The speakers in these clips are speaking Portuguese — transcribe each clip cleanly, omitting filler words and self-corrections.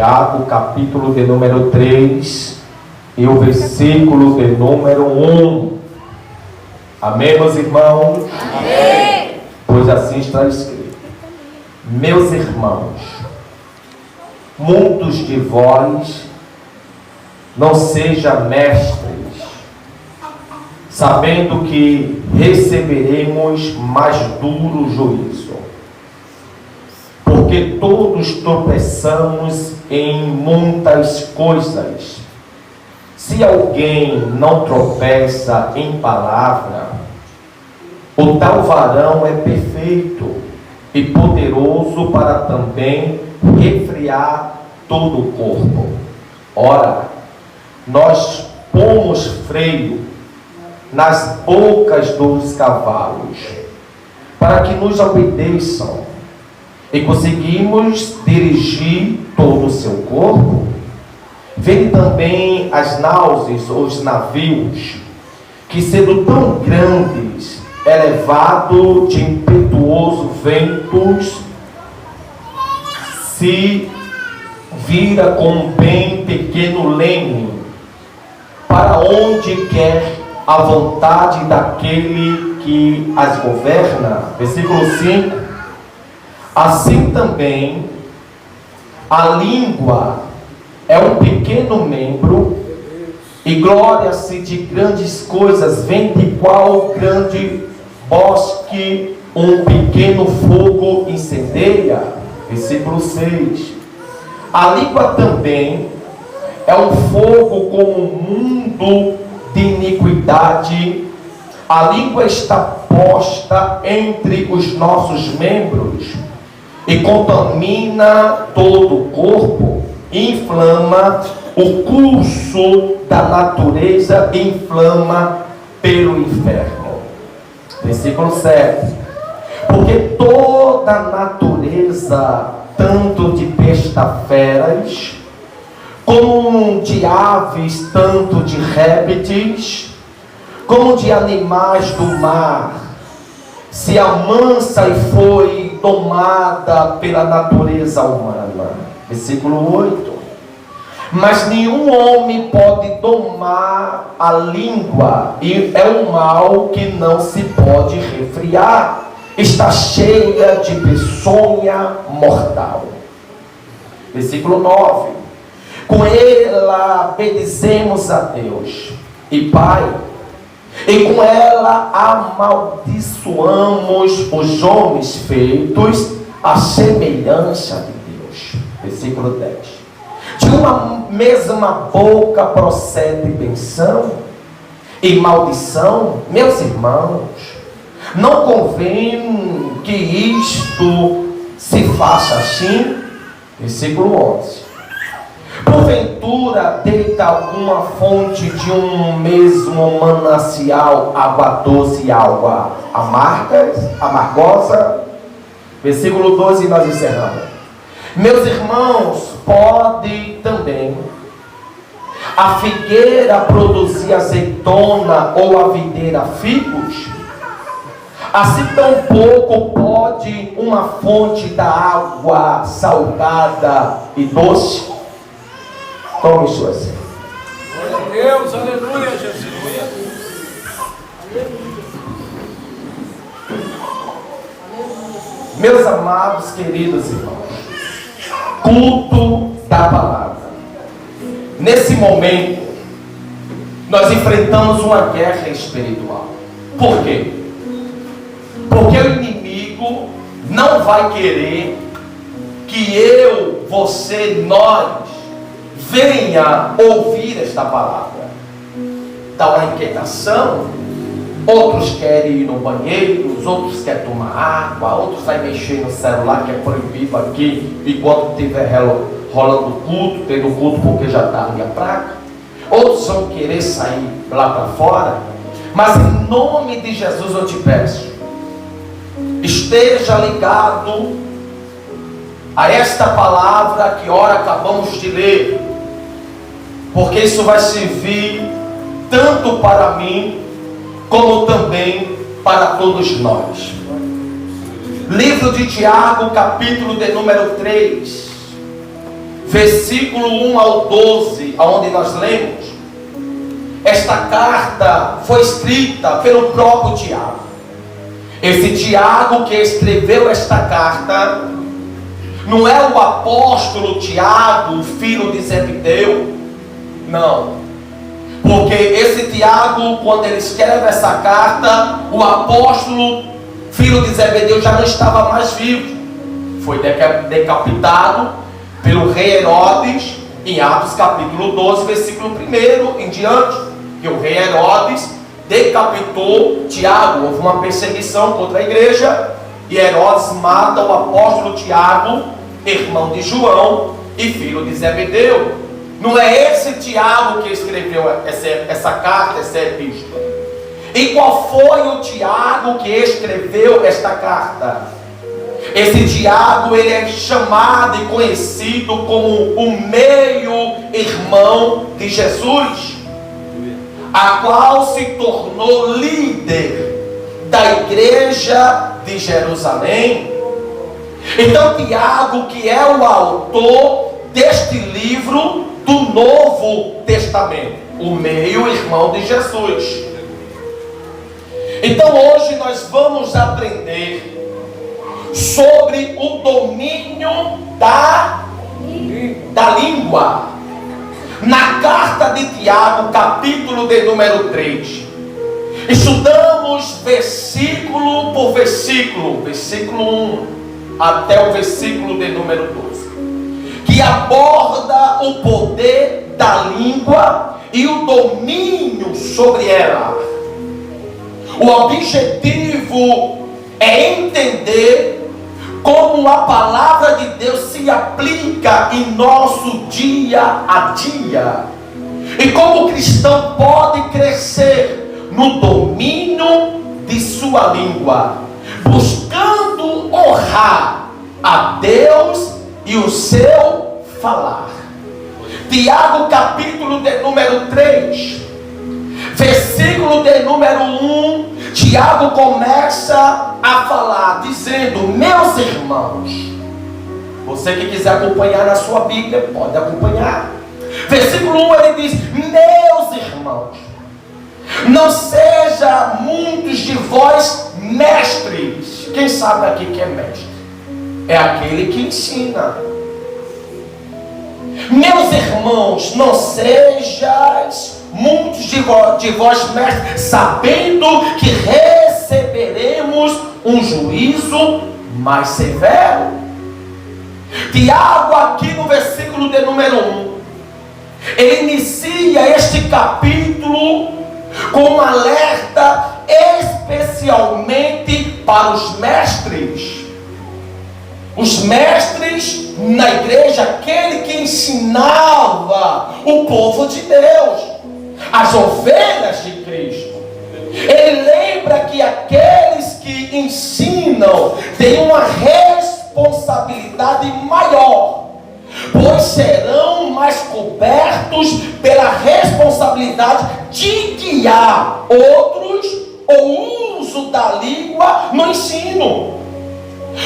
Tiago, capítulo de número 3 e o versículo de número 1. Amém, meus irmãos? Amém. Pois assim está escrito: meus irmãos, muitos de vós não sejam mestres, sabendo que receberemos mais duro juízo. Porque todos tropeçamos em muitas coisas. Se alguém não tropeça em palavra, o tal varão é perfeito e poderoso para também refrear todo o corpo. Ora, nós pomos freio nas bocas dos cavalos, para que nos obedeçam, e conseguimos dirigir todo o seu corpo. Vem também as náuseas, os navios, que sendo tão grandes, é levado de impetuoso ventos, se vira com um bem pequeno leme, para onde quer a vontade daquele que as governa. Versículo 5. Assim também a língua é um pequeno membro, e glória-se de grandes coisas, vem de qual grande bosque um pequeno fogo incendeia. Versículo 6. A língua também é um fogo como um mundo de iniquidade. A língua está posta entre os nossos membros e contamina todo o corpo, inflama o curso da natureza, inflama pelo inferno. Versículo 7. Porque toda a natureza, tanto de pestaferas, como de aves, tanto de répteis, como de animais do mar, se amansa e foi domada pela natureza humana. Versículo 8. Mas nenhum homem pode domar a língua, e é um mal que não se pode refrear, está cheia de peçonha mortal. Versículo 9. Com ela bendizemos a Deus e Pai, e com ela amaldiçoamos os homens feitos à semelhança de Deus. Versículo 10. De uma mesma boca procede bênção e maldição. Meus irmãos, não convém que isto se faça assim? Versículo 11. Porventura deita alguma fonte de um mesmo manancial água doce e água amargosa? Versículo 12, nós encerramos. Meus irmãos, pode também a figueira produzir azeitona ou a videira figos? Assim tampouco pode uma fonte da água salgada e doce? Tome sua ceia. Glória a Deus, aleluia, Jesus. Meus amados, queridos irmãos, culto da palavra. Nesse momento, nós enfrentamos uma guerra espiritual. Por quê? Porque o inimigo não vai querer que eu, você, nós venha ouvir esta palavra. Dá uma inquietação. Outros querem ir no banheiro, os outros querem tomar água, outros vai mexer no celular, que é proibido aqui, enquanto estiver rolando culto, tendo culto porque já está ali a praga. Outros vão querer sair lá para fora. Mas em nome de Jesus eu te peço, esteja ligado a esta palavra que ora acabamos de ler, porque isso vai servir tanto para mim como também para todos nós. Livro de Tiago, capítulo de número 3, versículo 1 ao 12, onde nós lemos, esta carta foi escrita pelo próprio Tiago. Esse Tiago que escreveu esta carta não é o apóstolo Tiago, filho de Zebedeu, não. Porque esse Tiago, quando ele escreve essa carta, o apóstolo, filho de Zebedeu, já não estava mais vivo. Foi decapitado pelo rei Herodes, em Atos capítulo 12, versículo 1 em diante. Que o rei Herodes decapitou Tiago. Houve uma perseguição contra a igreja, e Herodes mata o apóstolo Tiago, irmão de João e filho de Zebedeu. Não é esse Tiago que escreveu essa carta, essa epístola. E qual foi o Tiago que escreveu esta carta? Esse Tiago, ele é chamado e conhecido como o meio-irmão de Jesus, a qual se tornou líder da igreja de Jerusalém. Então Tiago, que é o autor deste livro do Novo Testamento, o meio-irmão de Jesus. Então hoje nós vamos aprender sobre o domínio da língua. Na carta de Tiago, capítulo de número 3, estudamos versículo por versículo, versículo 1 até o versículo de número 12, que aborda o poder da língua e o domínio sobre ela. O objetivo é entender como a palavra de Deus se aplica em nosso dia a dia, e como o cristão pode crescer no domínio de sua língua, buscando honrar a Deus e o seu falar. Tiago capítulo de número 3, versículo de número 1, Tiago começa a falar, dizendo: meus irmãos. Você que quiser acompanhar na sua Bíblia, pode acompanhar. Versículo 1, ele diz: meus irmãos, não seja muitos de vós mestres. Quem sabe aqui que é mestre? É aquele que ensina. Meus irmãos, não sejais muitos de vós mestres, sabendo que receberemos um juízo mais severo. Tiago, aqui no versículo de número 1, ele inicia este capítulo com um alerta especialmente para os mestres. Os mestres na igreja, aquele que ensinava o povo de Deus, as ovelhas de Cristo. Ele lembra que aqueles que ensinam têm uma responsabilidade maior, pois serão mais cobertos pela responsabilidade de guiar outros o uso da língua no ensino.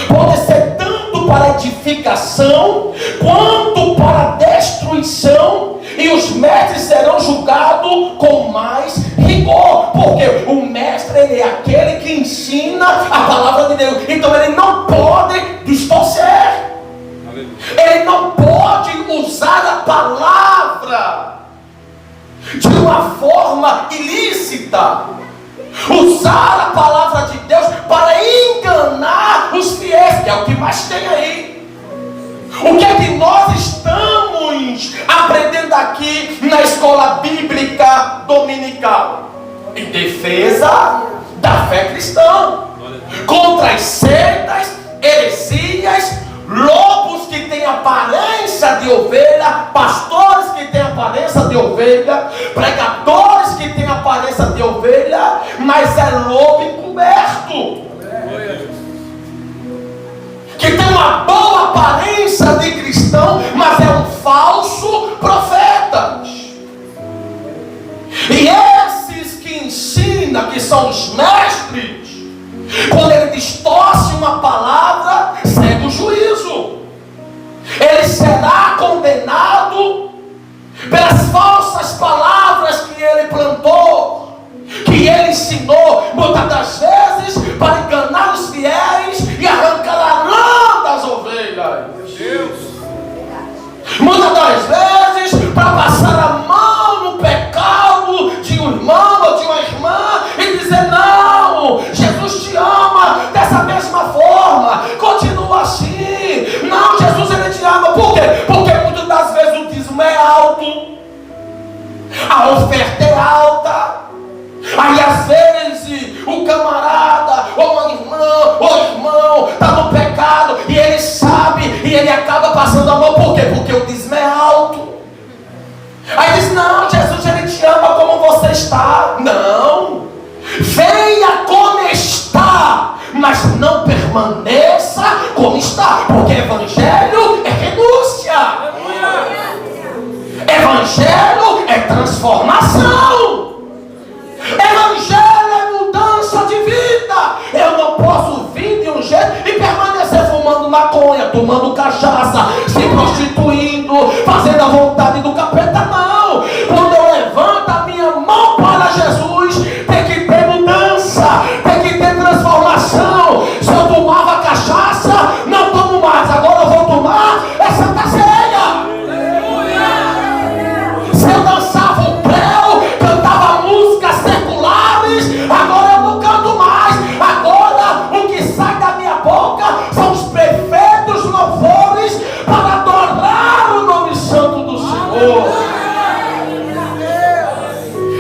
Pode ser tanto para edificação quanto para destruição, e os mestres serão julgados com mais rigor, porque o mestre, ele é aquele que ensina a palavra de Deus, então ele não pode distorcer, ele não pode usar a palavra de uma forma ilícita, usar a palavra de Deus para enganar os fiéis, que é o que mais tem aí. O que é que nós estamos aprendendo aqui na escola bíblica dominical? Em defesa da fé cristã, contra as seitas, heresias, lobos que têm aparência de ovelha, pastores que têm aparência de ovelha, pregadores que têm aparência de ovelha, mas é lobo encoberto, que tem uma boa aparência de cristão, mas é um falso profeta. E esses que ensinam, que são os mestres, quando ele distorce uma palavra, segue o juízo. Ele será condenado acaba passando a mão, por quê? Porque o dízimo é alto. Aí diz, não, Jesus, ele te ama como você está. Não, venha como está, mas não permaneça como está, porque evangelho é renúncia, evangelho é transformação, evangelho é mudança de vida. Eu não posso vir de um jeito e permanecer fumando maconha, tomando cachaça, se prostituindo, fazendo a vontade do capeta. Não, quando eu levanto a minha mão para Jesus, tem que ter mudança, tem que ter transformação. Se eu tomava cachaça, não tomo mais, agora eu vou tomar é Santa Ceia. Se eu dançava o prel, cantava músicas seculares, agora eu não canto mais. Agora o que sai da minha boca são os perfeitos louvores para adorar o nome santo do Senhor.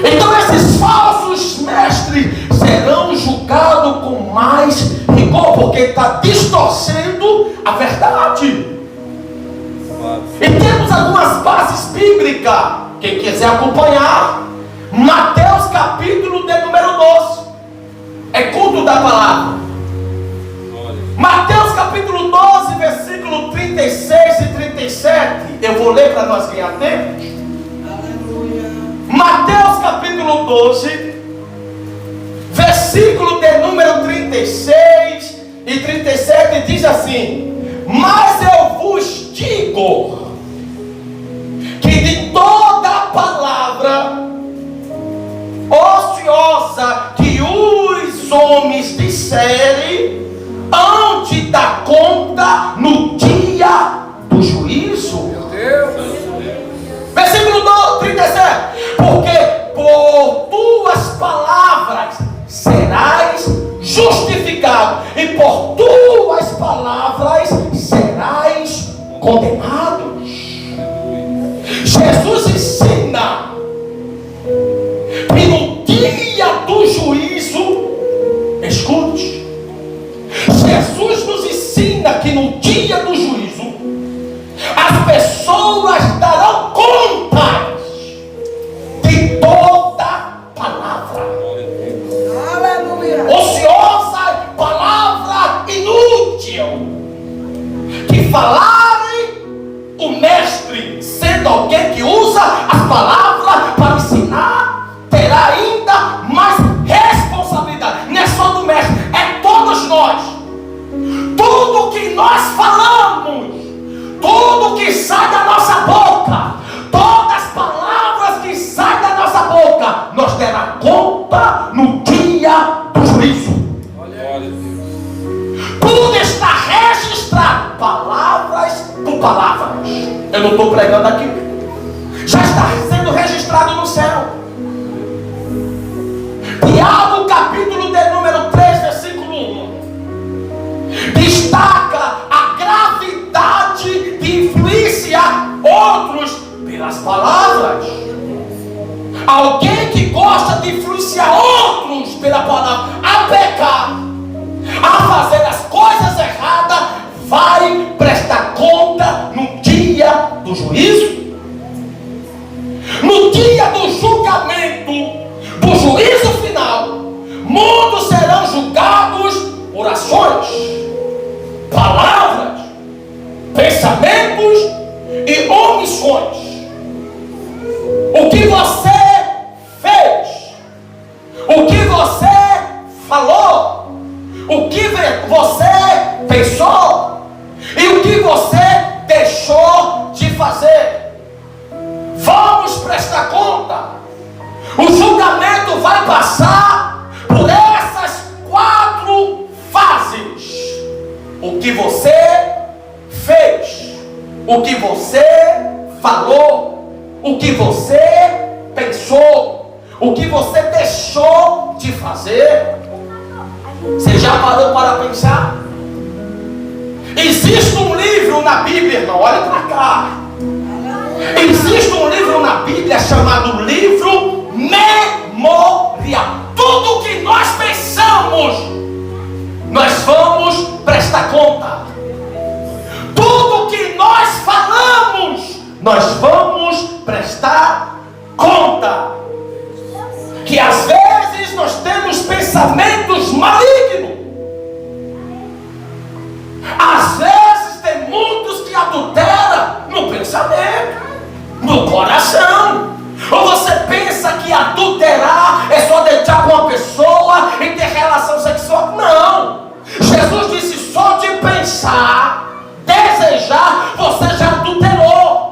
Então esses falsos mestres serão julgados com mais rigor, porque está distorcendo a verdade. E temos algumas bases bíblicas. Quem quiser acompanhar, Mateus capítulo de número 12. É culto da palavra. Mateus capítulo 12, versículo 36 e 37. Eu vou ler para nós ganhar tempo. Mateus capítulo 12, versículo de número 36 e 37 diz assim: mas eu vos digo que de toda palavra ociosa que os homens disserem, hão de dar conta no dia do juízo. Meu Deus. Versículo 37. Porque por tuas palavras serás justificado, e por tuas palavras serás condenado. Jesus ensina que no dia do juízo, escute, Jesus nos ensina que no dia do juízo as pessoas darão contas de toda palavra ociosa, palavra inútil, que falarem. O mestre, sendo alguém que usa as palavras para ensinar, terá ainda mais responsabilidade. Não é só do mestre, é todos nós. Tudo que nós falamos, tudo que sai da nossa boca, todas as palavras que saem da nossa boca, nós terá conta no dia do juízo. Tudo está registrado, palavras por palavras. Eu não estou pregando aqui, já está sendo registrado no céu. Tiago capítulo de número 3, versículo 1 destaca a gravidade de influenciar outros pelas palavras. Alguém que gosta de influenciar outros pela palavra a pecar, a fazer as coisas erradas, vai prestar conta no dia do juízo. No dia do julgamento, do juízo final, mundos serão julgados por ações, palavras, pensamentos e omissões. O que você fez, o que você falou, o que você pensou e o que você deixou de fazer. Vamos prestar conta. O julgamento vai passar por essas 4 fases. O que você fez, o que você falou, o que você pensou, o que você deixou de fazer. Você já parou para pensar? Existe um livro na Bíblia, irmão, olha para cá. Existe um livro na Bíblia chamado livro memorial. Tudo que nós pensamos, nós vamos prestar conta. Tudo que nós pensamentos malignos. Às vezes tem muitos que adulteram no pensamento, no coração. Ou você pensa que adulterar é só deitar com uma pessoa e ter relação sexual? Não. Jesus disse: só de pensar, desejar, você já adulterou.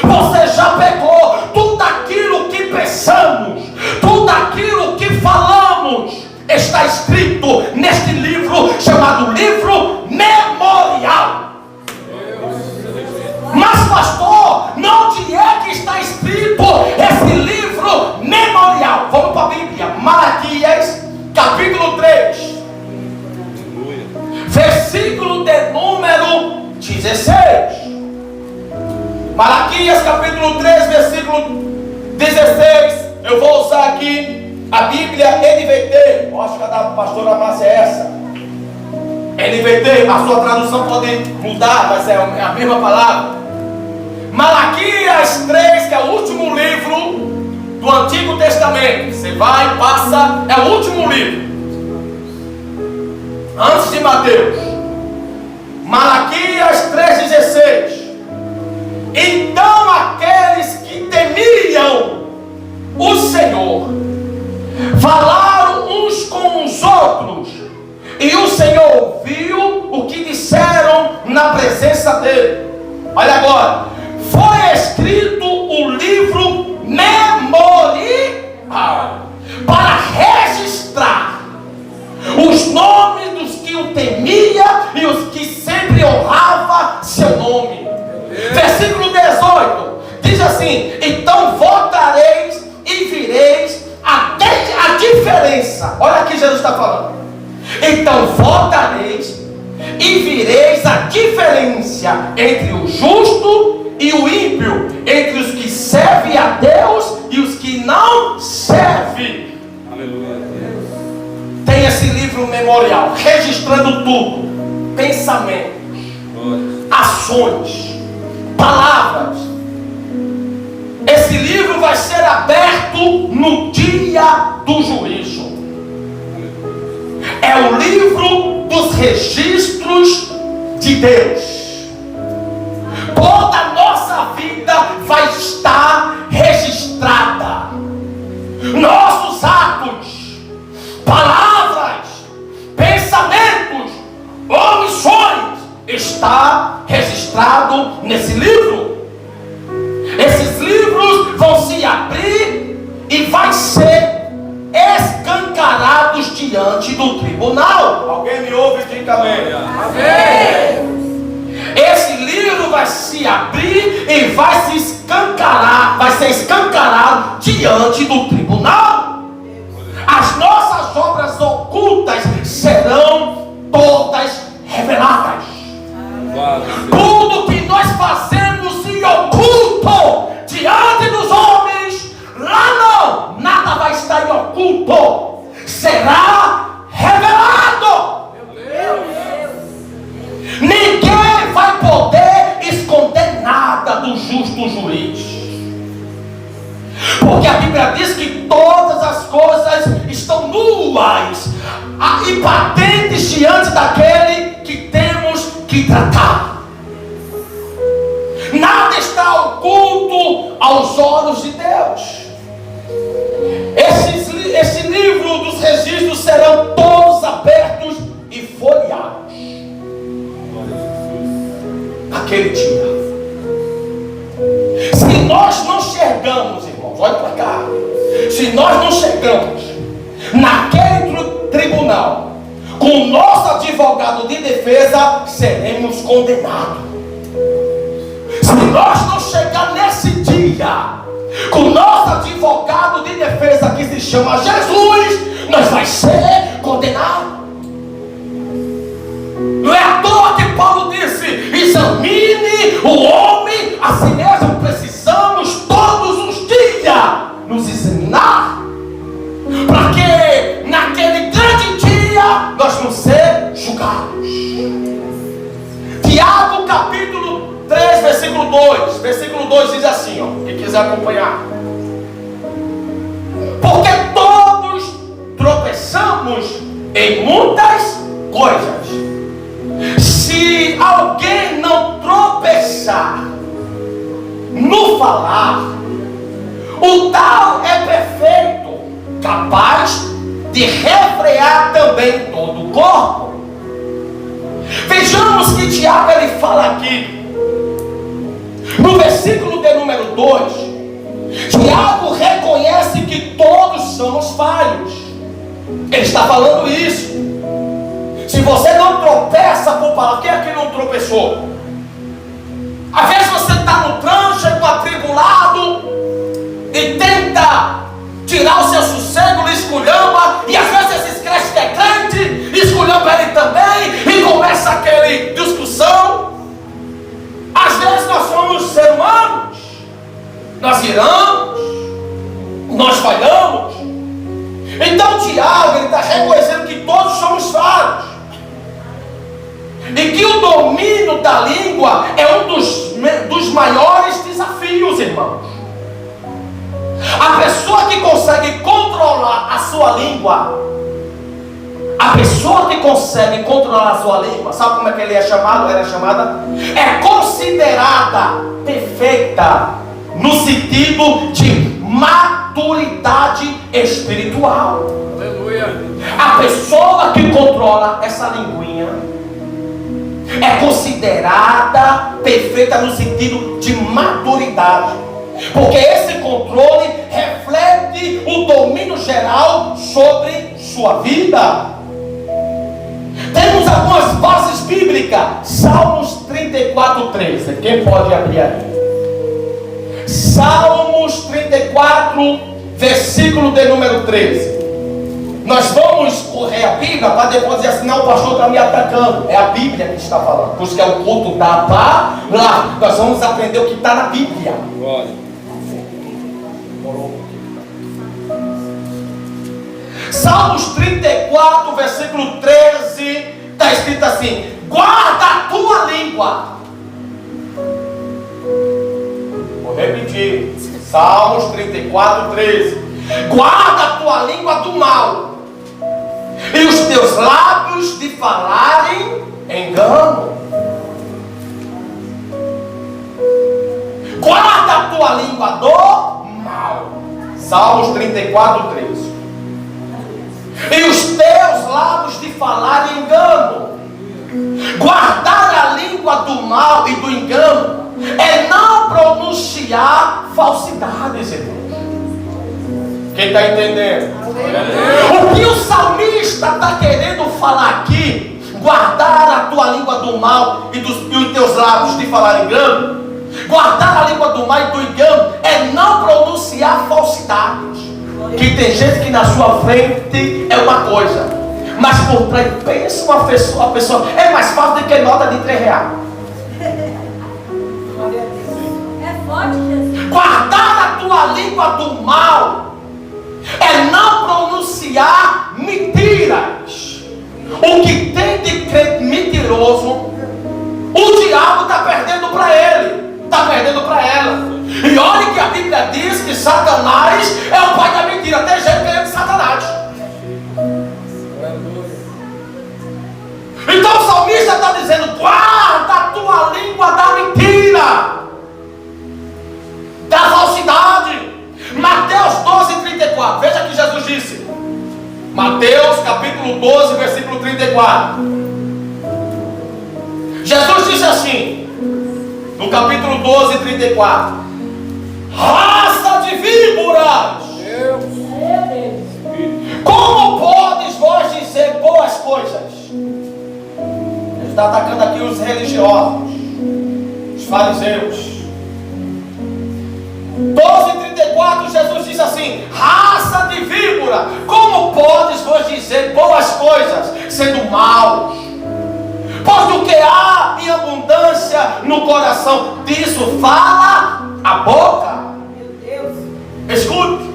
Você já pegou tudo aquilo que pensamos, tudo aquilo que falamos. Está escrito neste livro chamado livro memorial. Mas pastor, onde é que está escrito esse livro memorial? Vamos para a Bíblia. Malaquias capítulo 3, versículo de número 16. Malaquias capítulo 3, versículo 16. Eu vou usar aqui a Bíblia NVT. Eu acho que a da pastora Márcia é essa. NVT, a sua tradução pode mudar, mas é a mesma palavra. Malaquias 3, que é o último livro do Antigo Testamento. Você vai, passa, é o último livro antes de Mateus. Malaquias 3,16. Então aqueles que temiam o Senhor falaram uns com os outros, e o Senhor ouviu o que disseram na presença dele. Olha agora, foi escrito o livro memorial para registrar os nomes dos que o temia e os que sempre honrava seu nome. Versículo 18 diz assim: então voltareis e vireis a diferença. Olha aqui Jesus está falando. Então voltareis e vireis a diferença entre o justo e o ímpio, entre os que servem a Deus e os que não servem. Aleluia. Tem esse livro memorial registrando tudo: pensamentos, ações, palavras. Esse livro vai ser aberto no dia do juízo. É o livro dos registros de Deus. Toda a nossa vida vai estar registrada. Nossos atos, palavras, pensamentos, omissões está registrado nesse livro. Esses livros vão se abrir e vai ser escancarados diante do tribunal. Alguém me ouve? Diga amém. Amém. Esse livro vai se abrir e vai se escancarar, vai ser escancarado diante do tribunal. As nossas obras ocultas serão todas reveladas. Tudo que nós fazemos em oculto diante dos homens, lá não, nada vai estar em oculto, será revelado. Ninguém vai poder esconder nada do justo juiz, porque a Bíblia diz que todas as coisas estão nuas e patentes diante daquele que temos que tratar. Nada está oculto aos olhos de Deus. Esse livro dos registros serão todos abertos e folheados naquele dia. Se nós não chegamos, irmãos, olha para cá, se nós não chegamos naquele tribunal com o nosso advogado de defesa, seremos condenados. Se nós não chegar nesse dia com o nosso advogado de defesa, que se chama Jesus, nós vai ser condenado. Não é à toa que Paulo disse: examine o homem a si mesmo. Precisamos todos os dias nos examinar, para que naquele grande dia nós vamos ser julgados. Tiago capítulo 3, versículo 2. Versículo 2 diz assim, ó, quem quiser acompanhar: porque todos tropeçamos tropeçamos em muitas coisas. Se alguém não tropeçar no falar, o tal é perfeito, capaz de refrear também todo o corpo. Vejamos que Tiago ele fala aqui, no versículo de número 2, Tiago reconhece que todos somos falhos. Ele está falando isso. Se você não tropeça por palavra, quem aqui não tropeçou? Às vezes você está no trânsito, atribulado, e tenta tirar o seu sossego, lhe esculhamba, e às vezes se esquece que é crente, esculhamba ele também, e começa aquela discussão. Às vezes nós somos seres humanos, nós iramos, nós falhamos. Então Tiago ele está reconhecendo que todos somos falhos, e que o domínio da língua é um dos maiores desafios, irmãos. A pessoa que consegue controlar a sua língua, sabe como é que ele é chamado? Ela é chamada, é considerada perfeita no sentido de maturidade espiritual. Aleluia. A pessoa que controla essa linguinha é considerada perfeita no sentido de maturidade, porque esse controle reflete o domínio geral sobre sua vida. Temos algumas bases bíblicas. Salmos 34:13. Quem pode abrir aí? Salmos 34, versículo de número 13. Nós vamos correr a Bíblia para depois dizer assim: não, o pastor está me atacando. É a Bíblia que está falando. Por isso que é o culto da palavra. Nós vamos aprender o que está na Bíblia. Glória. Salmos 34, versículo 13, está escrito assim: guarda a tua língua. Vou repetir. Salmos 34, 13. Guarda a tua língua do mal, e os teus lábios de falarem engano. Guarda a tua língua do mal. Salmos 34, 13. E os teus lábios de falar engano. Guardar a língua do mal e do engano é não pronunciar falsidades, irmãos. Quem está entendendo? O que o salmista está querendo falar aqui, guardar a tua língua do mal e os teus lábios de falar engano, guardar a língua do mal e do engano é não pronunciar falsidades. Que tem gente que na sua frente é uma coisa, mas por trás pensa uma pessoa é mais fácil do que nota de R$3. É forte, Jesus. Guardar a tua língua do mal é não pronunciar mentiras. O que tem de crente mentiroso, o diabo está perdendo para ele, está perdendo para ela. E olha que a Bíblia diz que Satanás é o pai da mentira. Tem gente que é de Satanás. Então o salmista está dizendo: guarda a tua língua da mentira, da falsidade. Mateus 12, 34. Veja que Jesus disse. Mateus capítulo 12, versículo 34. Jesus disse assim, no capítulo 12, 34. Raça de víboras, como podes vós dizer boas coisas? Ele está atacando aqui os religiosos, os fariseus. 12:34, Jesus disse assim: raça de víbora, como podes vos dizer boas coisas, sendo maus? Pois do que há em abundância no coração, disso fala a boca. Meu Deus. Escute,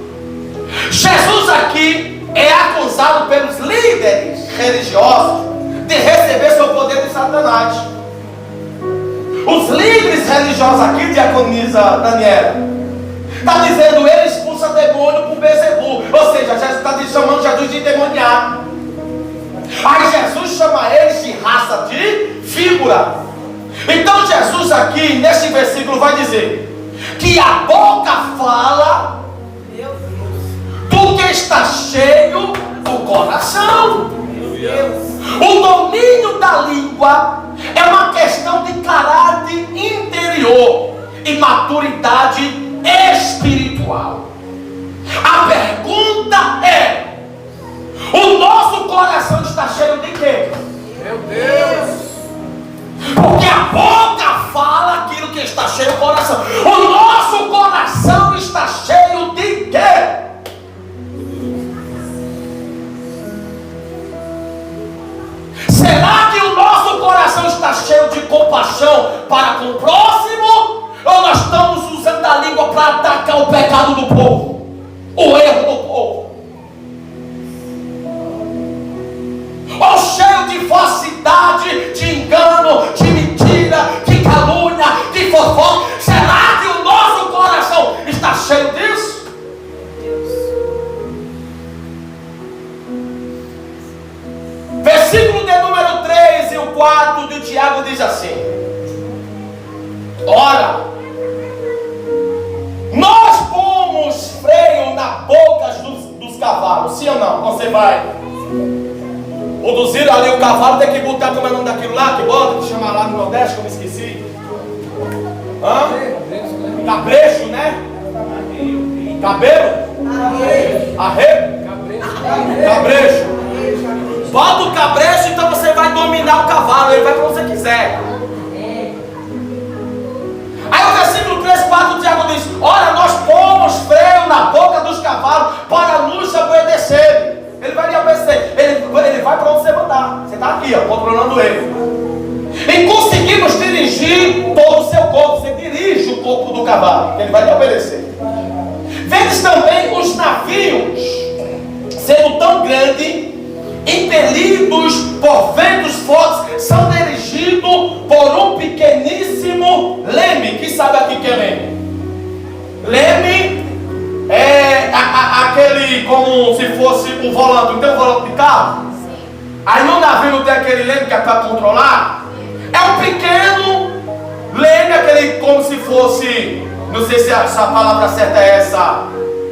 Jesus aqui é acusado pelos líderes religiosos de receber seu poder de Satanás. Os líderes religiosos aqui, diaconisa Daniela, está dizendo: ele expulsa demônio por Beelzebul. Ou seja, Jesus está chamando Jesus de endemoniado. Aí Jesus chama eles de raça de víbora. Então Jesus aqui, neste versículo, vai dizer que a boca fala do que está cheio do coração. O domínio da língua é uma questão de caráter interior e maturidade espiritual. A pergunta é: o nosso coração está cheio de quê? Meu Deus. Porque a boca fala aquilo que está cheio do coração. O nosso coração está cheio de quê? Será que o nosso coração está cheio de compaixão para com o próximo? Ou nós estamos usando a língua para atacar o pecado do povo? O erro do povo? Ou cheio de falsidade, de engano, de mentira, de calúnia, de fofoca? Será que o nosso coração está cheio disso? Versículo de número 3 e o 4 de Tiago diz assim: ora, nós pomos freio na boca dos cavalos, sim ou não? Você vai conduzir ali o cavalo, tem que botar, como é o nome daquilo lá, que bota, que chama lá no Nordeste, que eu me esqueci. Cabrecho, né? Cabelo? Arreio? Cabrecho. Bota o cabrecho, então você vai dominar o cavalo, ele vai para onde você quiser. Aí o versículo 3, 4, Tiago diz: ora, nós pomos freio na boca dos cavalos para nos obedecer. Ele vai lhe obedecer, ele vai para onde você mandar. Você está aqui, ó, controlando ele. E conseguimos dirigir todo o seu corpo. Você dirige o corpo do cavalo, ele vai lhe obedecer. Vedes também os navios, sendo tão grandes, impelidos por ventos fortes, são dirigidos por um pequeníssimo leme. Quem sabe aqui que é leme? Leme é aquele, como se fosse um volante. Não tem um volante de carro? Aí no navio não tem aquele leme que é para controlar? É um pequeno leme, aquele como se fosse, não sei se a palavra certa é essa,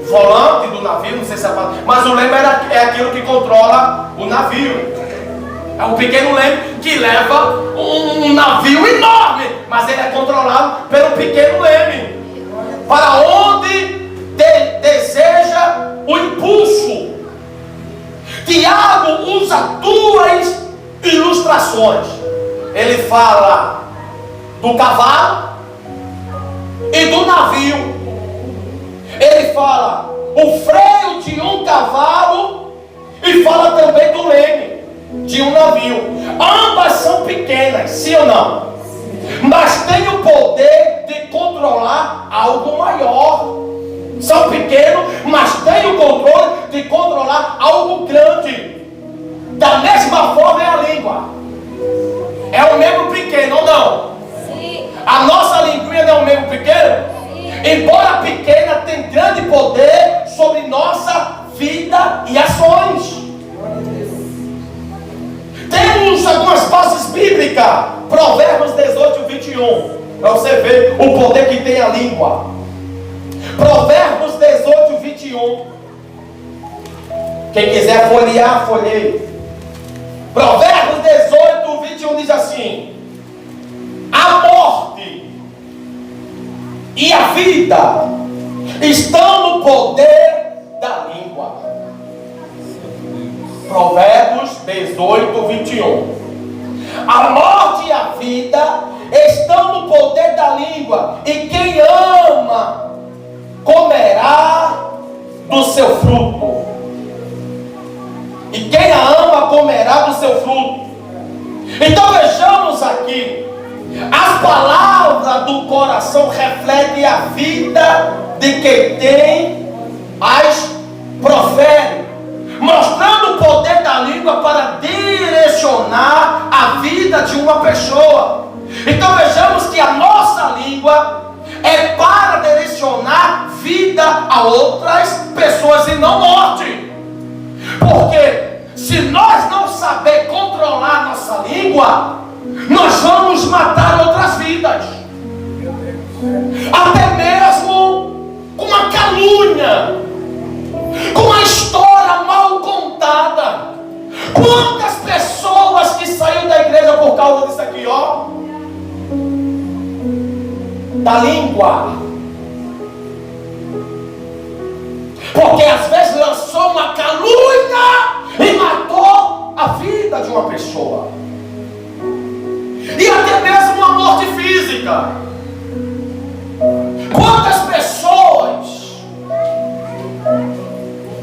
volante do navio, não sei se é a palavra, mas o leme é aquilo que controla o navio. É um pequeno leme que leva um navio enorme, mas ele é controlado pelo pequeno leme, para onde deseja o impulso. Tiago usa duas ilustrações. Ele fala do cavalo e do navio. Ele fala o freio de um cavalo e fala também do leme de um navio. Ambas são pequenas, sim ou não? Mas têm o poder de controlar algo maior. São pequenos, mas têm o controle de controlar algo grande. Da mesma forma é a língua. É um membro pequeno ou não? Sim. A nossa linguinha não é um membro pequeno? Sim. Embora pequena, tem grande poder sobre nossa vida e ações. Temos algumas bases bíblicas. Provérbios 18, 21. Para você ver o poder que tem a língua. Provérbios 18, 21. Quem quiser folhear, folheie. Provérbios 18, 21 diz assim: a morte e a vida estão no poder da língua. Provérbios 18, 21. A morte e a vida estão no poder da língua, e quem ama comerá do seu fruto. E quem a ama comerá do seu fruto. Então vejamos aqui, as palavras do coração refletem a vida de quem tem as profere, mostrando o poder da língua para direcionar a vida de uma pessoa. Então vejamos que a nossa língua é para direcionar vida a outras pessoas e não morte. Porque se nós não saber controlar nossa língua, nós vamos matar outras vidas. Até mesmo com uma calúnia, com uma história mal contada. Quantas pessoas que saíram da igreja por causa disso aqui, ó, da língua, porque às vezes lançou uma calúnia e matou a vida de uma pessoa, e até mesmo uma morte física. Quantas pessoas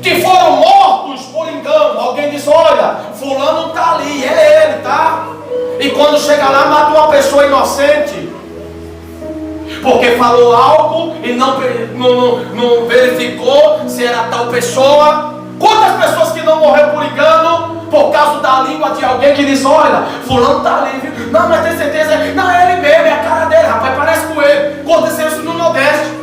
que foram mortos por engano? Alguém diz: olha, fulano está ali, é ele, tá? E quando chega lá, mata uma pessoa inocente, porque falou algo e não verificou se era tal pessoa. Quantas pessoas que não morreram por engano por causa da língua de alguém que diz: olha, fulano está ali, viu? Não, mas tem certeza? Não, é ele mesmo, é a cara dele, rapaz, parece com ele. Aconteceu isso no Nordeste.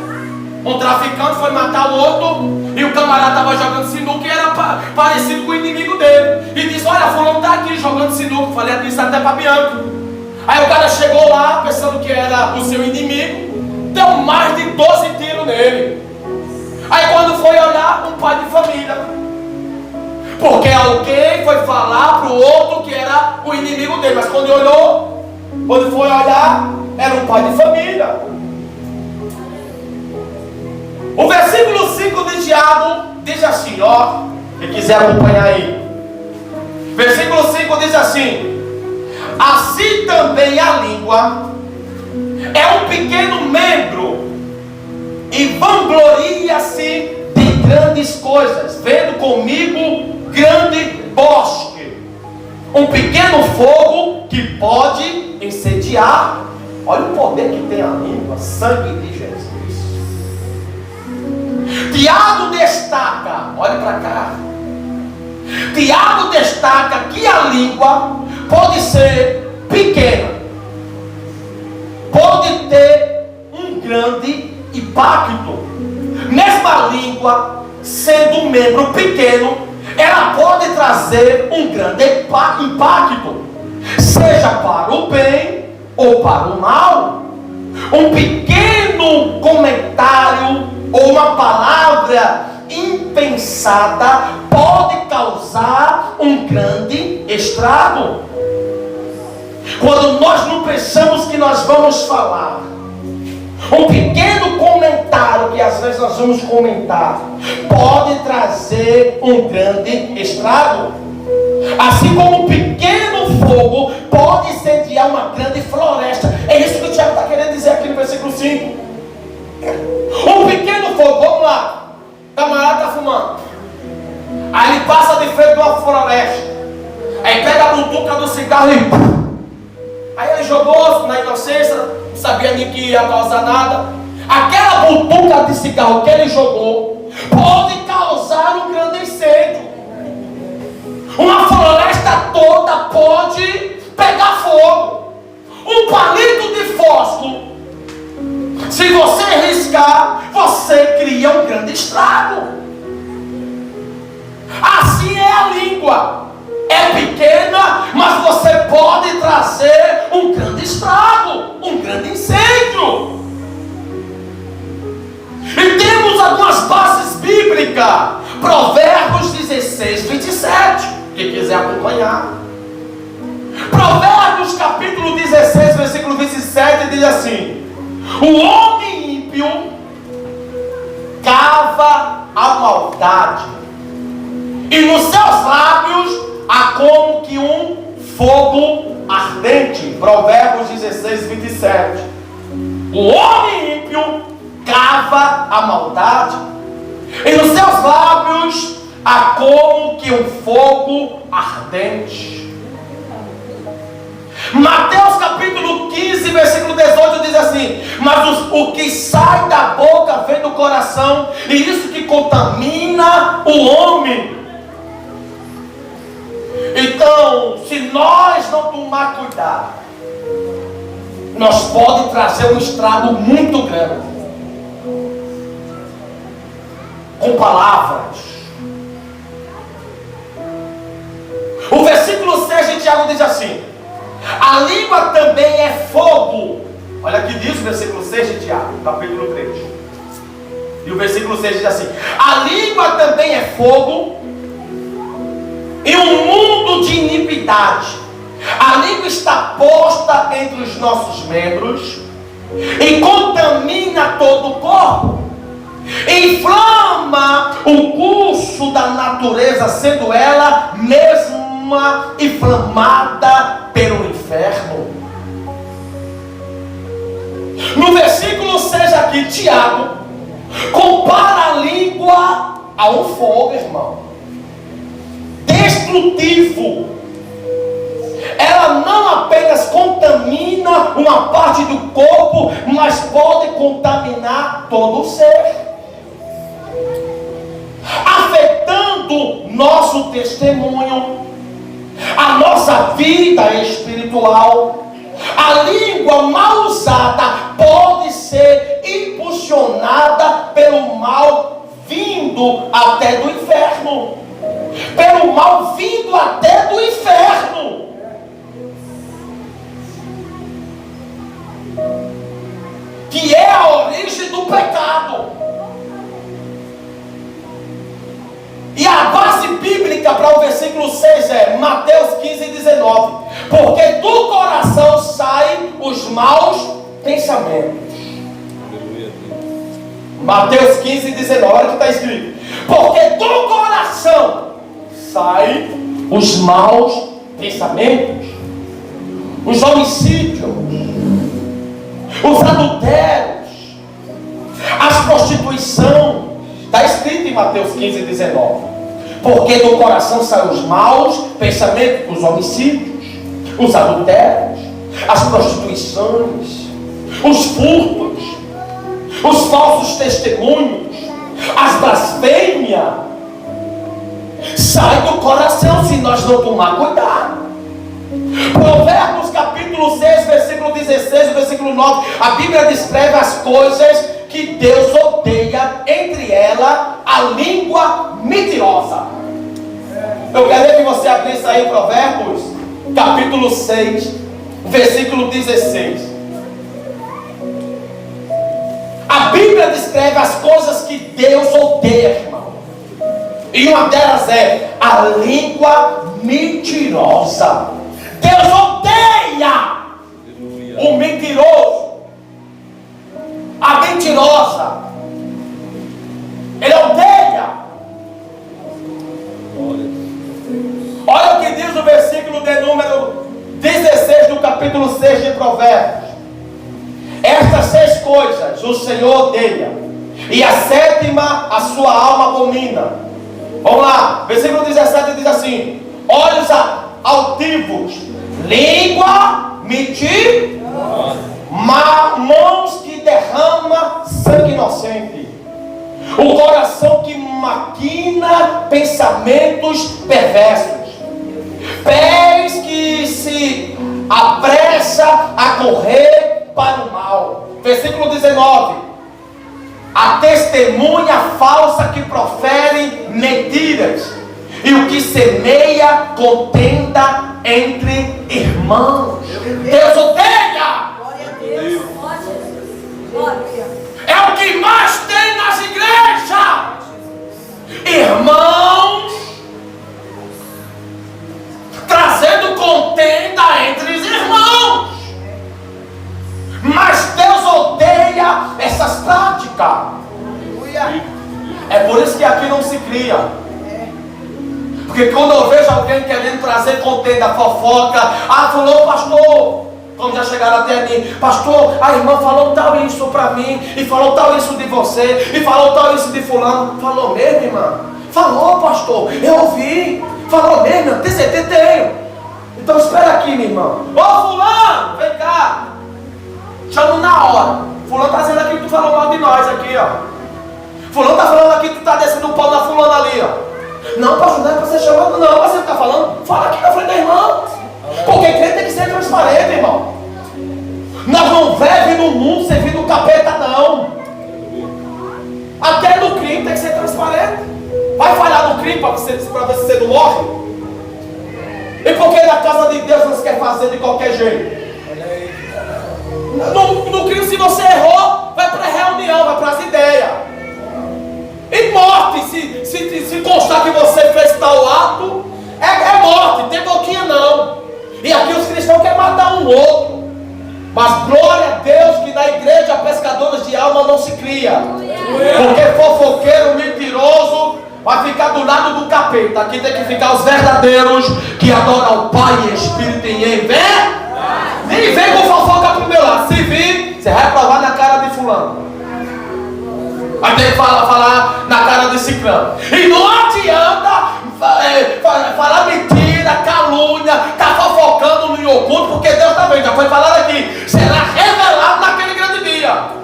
Um traficante foi matar o outro, e o camarada estava jogando sinuca e era parecido com o inimigo dele. E disse: olha, fulano está aqui jogando sinuca. Falei isso até para Bianca. Aí o cara chegou lá, pensando que era o seu inimigo, deu mais de 12 tiros nele. Aí quando foi olhar, um pai de família, porque alguém foi falar para o outro que era o inimigo dele. Mas quando olhou, quando foi olhar, era um pai de família. O versículo 5 de Tiago diz assim, ó, quem quiser acompanhar aí. Versículo 5 diz assim: assim também a língua é um pequeno membro e vangloria-se de grandes coisas, vendo comigo grande bosque, um pequeno fogo que pode incendiar. Olha o poder que tem a língua, sangue de Jesus. Tiago destaca, olha para cá, Tiago destaca que a língua pode ser pequena, pode ter um grande impacto. Mesmo a língua sendo um membro pequeno, ela pode trazer um grande impacto, seja para o bem ou para o mal. Um pequeno comentário ou uma palavra impensada pode causar um grande estrago. Quando nós não pensamos que nós vamos falar, um pequeno comentário que às vezes nós vamos comentar pode trazer um grande estrago. Assim como um pequeno fogo pode incendiar uma grande floresta. É isso que o Tiago está querendo dizer aqui no versículo 5. Um pequeno fogo, vamos lá, o camarada está fumando, aí ele passa de frente de uma floresta, aí pega a butuca do cigarro e aí ele jogou na inocência, não sabia nem que ia causar nada. Aquela butuca de cigarro que ele jogou pode causar um grande incêndio. Uma floresta toda pode pegar fogo. Um palito de fósforo, se você riscar, você cria um grande estrago. Assim é a língua. É pequena, mas você pode trazer um grande estrago, um grande incêndio. E temos algumas bases bíblicas. Provérbios 16, 27. Quem quiser acompanhar. Provérbios capítulo 16, versículo 27 diz assim: o homem ímpio cava a maldade, e nos seus lábios há como que um fogo ardente. Provérbios 16, 27. O homem ímpio cava a maldade, e nos seus lábios há como que um fogo ardente. Mateus capítulo 15, versículo 18 diz assim: mas o que sai da boca vem do coração, e isso que contamina o homem. Então, se nós não tomar cuidado, nós pode trazer um estrago muito grande. com palavras. O versículo 6 de Tiago diz assim: a língua também é fogo. Olha o que diz o versículo 6 de Tiago, capítulo 3. E o versículo 6 diz assim: a língua também é fogo e um mundo de iniquidade. A língua está posta entre os nossos membros e contamina todo o corpo. Inflama o curso da natureza, sendo ela mesma inflamada pelo inferno. No versículo 6 aqui, Tiago compara a língua a um fogo, irmão, destrutivo. Ela não apenas contamina uma parte do corpo, mas pode contaminar todo o ser, afetando nosso testemunho, a nossa vida espiritual. A língua mal usada pode ser impulsionada pelo mal vindo até do inferno. Pelo mal vindo até do inferno. Que é a origem do pecado. E a base bíblica para o versículo 6 é Mateus 15:19. Porque do coração saem os maus pensamentos. Mateus 15:19, olha o que está escrito. Porque do coração saem os maus pensamentos, os homicídios, os adultérios, as prostituição. Está escrito em Mateus 15:19. Porque do coração saem os maus pensamentos, os homicídios, os adultérios, as prostituições, os furtos, os falsos testemunhos, as blasfêmias. Sai do coração se nós não tomar cuidado. Provérbios capítulo 6, versículo 16 e versículo 9. A Bíblia descreve as coisas que Deus odeia, entre elas a língua mentirosa. Eu quero que você abrisse aí Provérbios capítulo 6, versículo 16. A Bíblia descreve as coisas que Deus odeia, irmão. E uma delas é a língua mentirosa. Deus odeia o mentiroso, a mentirosa. Ele odeia. Olha o que diz o versículo de número 16 do capítulo 6 de Provérbios. Estas 6 coisas o Senhor odeia, e a sétima a sua alma abomina. Vamos lá, versículo 17 diz assim: olhos altivos, língua mentirosa, mãos que derrama sangue inocente, o coração que maquina pensamentos perversos, pés que se apressa a correr para o mal. Versículo 19: a testemunha falsa que profere mentiras, e o que semeia contenda entre irmãos. Deus odeia. Glória a Deus. Glória a Jesus. Glória. É o que mais tem nas igrejas. Irmãos trazendo contenda entre os irmãos. Mas Deus odeia essas práticas. É por isso que aqui não se cria. Porque quando eu vejo alguém querendo trazer contenda, fofoca, falou, pastor, como já chegaram até mim, pastor, a irmã falou tal isso para mim, e falou tal isso de você, e falou tal isso de fulano. Falou mesmo, irmã? Falou, pastor, eu ouvi. Falou mesmo, tem certeza? Tenho. Então espera aqui, minha irmã. Ô fulano, vem cá. Chamo na hora. Fulano está dizendo aqui que tu falou mal de nós aqui, ó. Fulano está falando aqui que tu está descendo o pau da fulana ali, ó. Não, pastor, não é para ser chamado, não. Você está falando? Fala aqui na frente da irmã. Porque crente tem que ser transparente, irmão. Nós não vivemos no mundo servindo o capeta, não. Até no crime tem que ser transparente. crime para ver se você não morre? E por que na casa de Deus você quer fazer de qualquer jeito? No crime, se você errou, vai para a reunião, vai para as ideias. E morte, se constar que você fez tal ato, é morte, tem boquinha não. E aqui os cristãos querem matar um outro. Mas glória a Deus que na igreja pescadores de alma não se cria. Porque fofoqueiro, mentiroso, vai ficar do lado do capeta. Aqui tem que ficar os verdadeiros que adoram o Pai em espírito e em fé. Nem vem com fofoca pro meu lado. Se vir, você vai provar na cara de fulano. Vai ter que falar na cara de ciclano. E não adianta falar mentira, calúnia, tá fofocando no oculto, porque Deus está vendo. Já foi falado aqui. Será revelado naquele grande dia.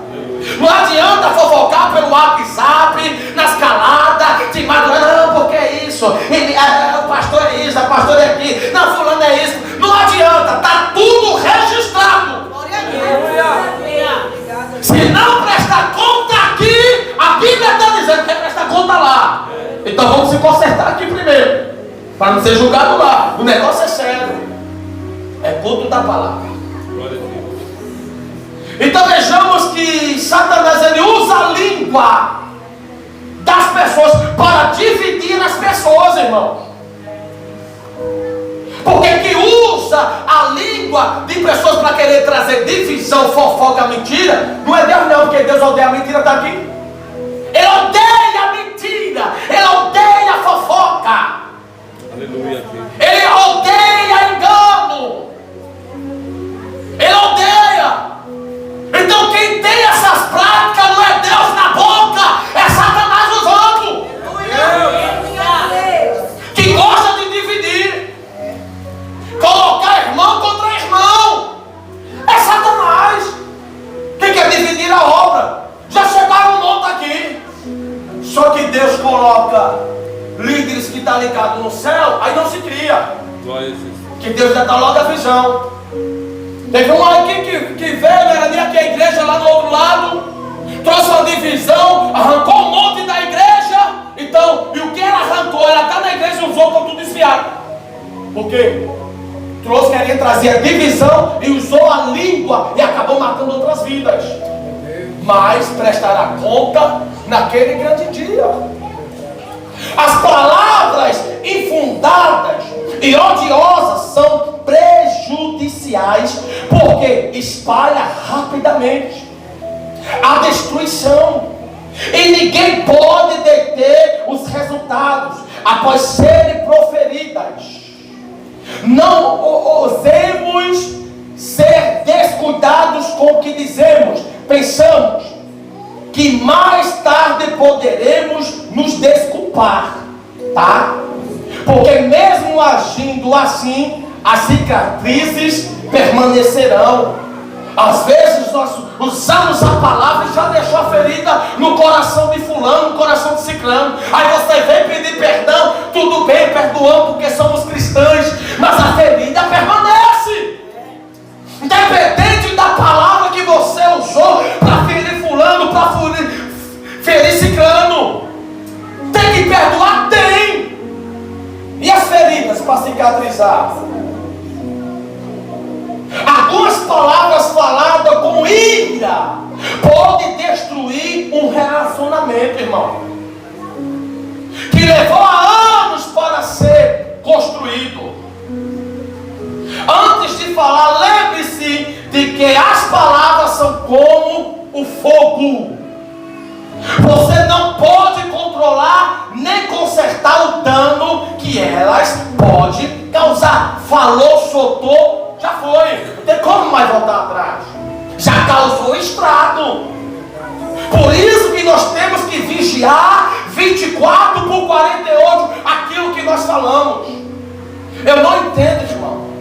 Não adianta fofocar pelo WhatsApp, nas caladas, de madrugada, não, porque é isso. O pastor é isso, a pastor é aqui, não, fulano é isso. Não adianta, está tudo registrado. Glória a Deus. Se não prestar conta aqui, a Bíblia está dizendo que é prestar conta lá. Então vamos se consertar aqui primeiro, para não ser julgado lá. O negócio é sério. É culto da palavra. Então vejamos que Satanás ele usa a língua das pessoas para dividir as pessoas, irmão. Porque que usa a língua de pessoas para querer trazer divisão, fofoca, mentira, não é Deus não, porque Deus odeia a mentira, está aqui. Ele odeia a mentira, ele odeia a fofoca. Aleluia. Ele odeia engano. Ele odeia. Então quem tem essas práticas não é Deus na boca, é Satanás usando. Que gosta de dividir, colocar irmão contra irmão. É Satanás que quer dividir a obra. Já chegaram um monte aqui. Só que Deus coloca líderes que estão ligados no céu, aí não se cria. Que Deus já dá logo a visão. Teve um aqui que veio, era nem aqui a igreja, lá no outro lado, trouxe uma divisão, arrancou um monte da igreja. Então, e o que ela arrancou, ela está na igreja e usou para tudo desviado. Por quê? Trouxe, queria trazer a divisão e usou a língua e acabou matando outras vidas. Mas prestará conta naquele grande dia. As palavras infundadas e odiosas são prejudiciais, porque espalha rapidamente a destruição, e ninguém pode deter os resultados após serem proferidas. Não ousemos ser descuidados com o que dizemos. Pensamos que mais tarde poderemos nos desculpar, tá? Porque mesmo agindo assim, as cicatrizes permanecerão. Às vezes nós usamos a palavra e já deixou a ferida no coração de fulano, no coração de ciclano. Aí você vem pedir perdão, tudo bem, perdoamos porque somos cristãos, mas a ferida permanece. Independente da palavra que você usou para ferir fulano, para ferir ciclano, tem que perdoar? Tem. E as feridas para cicatrizar? Algumas palavras faladas com ira podem destruir um relacionamento, irmão, que levou anos para ser construído. Antes de falar, lembre-se de que as palavras são como o fogo. Você não pode controlar nem consertar o dano que elas podem causar. Falou, soltou, já foi. Não tem como mais voltar atrás. Já causou estrago. Por isso que nós temos que vigiar 24 por 48 aquilo que nós falamos. Eu não entendo, irmão,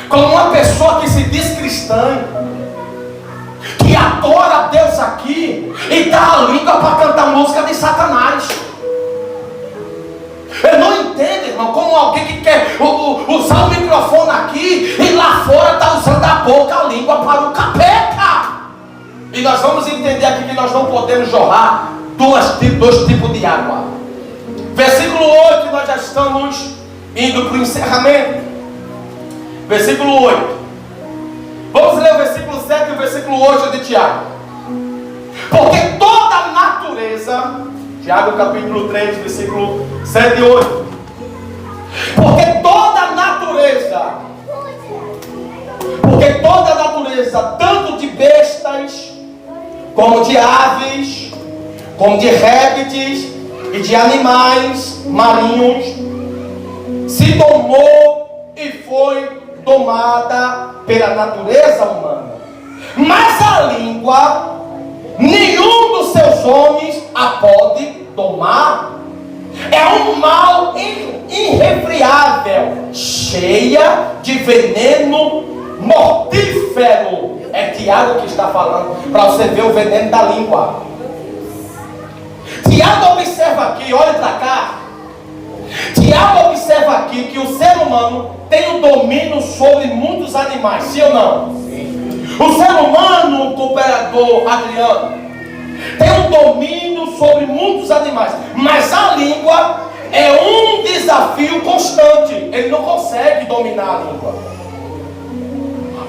como uma pessoa que se diz cristã, que adora a Deus aqui e dá a língua para cantar música de Satanás. Eu não entendo, irmão, como alguém que quer usar o microfone aqui e lá fora está usando a boca, a língua para o capeta. E nós vamos entender aqui que nós não podemos jorrar dois tipos de água. Versículo 8, nós já estamos indo para o encerramento. Versículo 8. Vamos ler o versículo 7 e o versículo 8 de Tiago. Porque toda a natureza, Tiago capítulo 3, versículo 7 e 8. Porque toda a natureza, tanto de bestas, como de aves, como de répteis e de animais marinhos, se domou e foi domada pela natureza humana. Mas a língua, nenhum dos seus homens a pode domar. É um mal irrefriável, cheia de veneno mortífero. É Tiago que está falando, para você ver o veneno da língua. Tiago observa aqui, olhe para cá. Tiago observa aqui que o ser humano tem o domínio sobre muitos animais, sim ou não? Sim. O ser humano, o cooperador Adriano, tem um domínio sobre muitos animais, mas a língua é um desafio constante. Ele não consegue dominar a língua.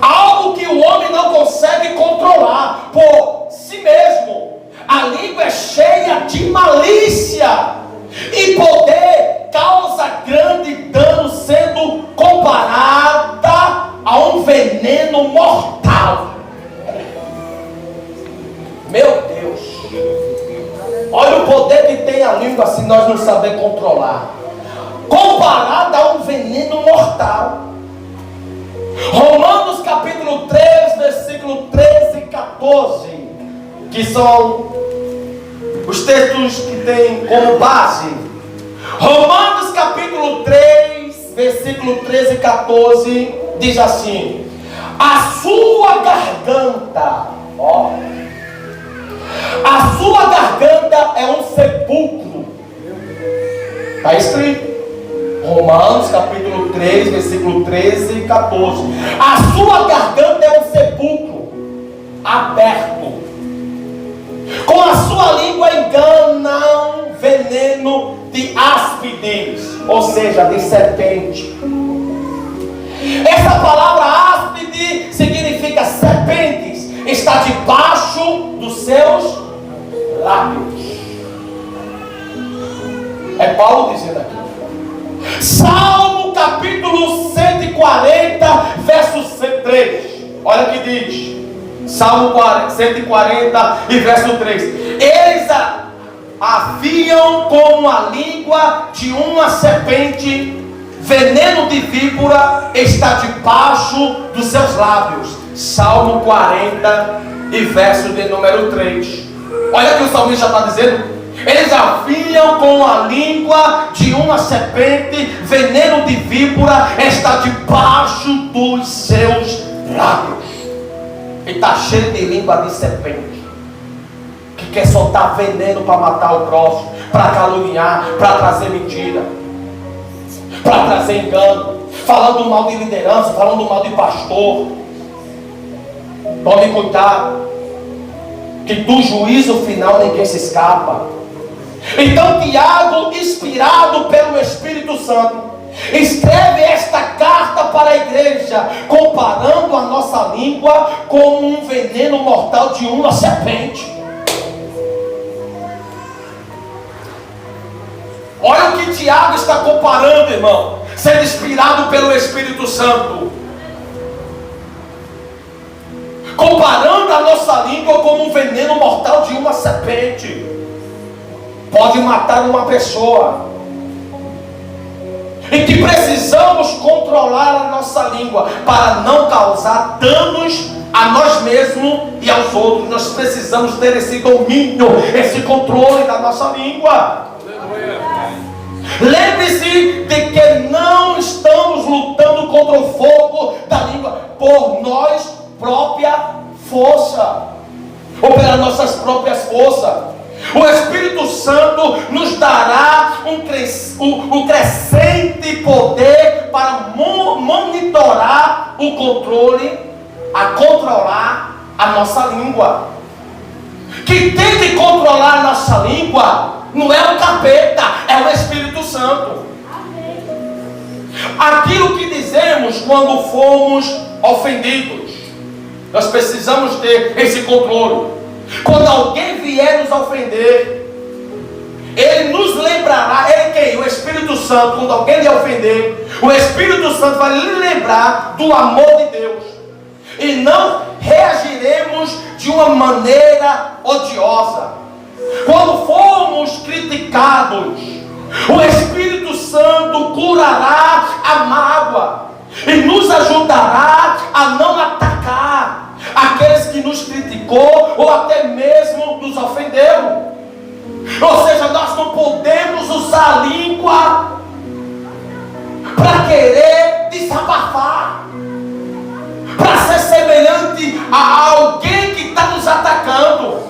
Algo que o homem não consegue controlar por si mesmo. A língua é cheia de malícia e poder, causa grande dano, sendo comparada a um veneno mortal. Meu Deus, olha o poder que tem a língua se nós não saber controlar. Comparada a um veneno mortal. Romanos capítulo 3, versículo 13 e 14, que são os textos que tem como base. Romanos capítulo 3, versículo 13 e 14, diz assim: a sua garganta, ó, a sua garganta é um sepulcro. Está escrito. Romanos capítulo 3, versículo 13 e 14. A sua garganta é um sepulcro aberto. Com a sua língua enganam veneno de áspides, ou seja, de serpente. Essa palavra áspide significa serpentes. Está debaixo dos seus lábios. É Paulo dizendo aqui. Salmo capítulo 140, verso 3. Olha o que diz. Salmo 140 e verso 3. Eles afiam como a língua de uma serpente, veneno de víbora está debaixo dos seus lábios. Salmo 40 e verso de número 3. Olha o que o salmista está dizendo. Eles afiam com a língua de uma serpente, veneno de víbora está debaixo dos seus lábios. E está cheio de língua de serpente, que quer soltar veneno para matar o próximo, para caluniar, para trazer mentira, para trazer engano, falando mal de liderança, falando mal de pastor. Tome cuidado, que do juízo final ninguém se escapa. Então Tiago, inspirado pelo Espírito Santo, escreve esta carta para a igreja, comparando a nossa língua com um veneno mortal de uma serpente. Olha o que Tiago está comparando, irmão, sendo inspirado pelo Espírito Santo, comparando a nossa língua como um veneno mortal de uma serpente. Pode matar uma pessoa. E que precisamos controlar a nossa língua para não causar danos a nós mesmos e aos outros. Nós precisamos ter esse domínio, esse controle da nossa língua. Lembre-se de que não estamos lutando contra o fogo da língua por nós própria força, ou pelas nossas próprias forças. O Espírito Santo nos dará um crescente poder para monitorar o controle, a controlar a nossa língua. Quem tem que controlar a nossa língua não é o capeta, é o Espírito Santo. Aquilo que dizemos quando fomos ofendidos, nós precisamos ter esse controle. Quando alguém vier nos ofender, ele nos lembrará, ele quem? O Espírito Santo. Quando alguém lhe ofender, o Espírito Santo vai lhe lembrar do amor de Deus. E não reagiremos de uma maneira odiosa. Quando formos criticados, o Espírito Santo curará a mágoa e nos ajudará a não atacar aqueles que nos criticou ou até mesmo nos ofenderam. Ou seja, nós não podemos usar a língua para querer desabafar, para ser semelhante a alguém que está nos atacando.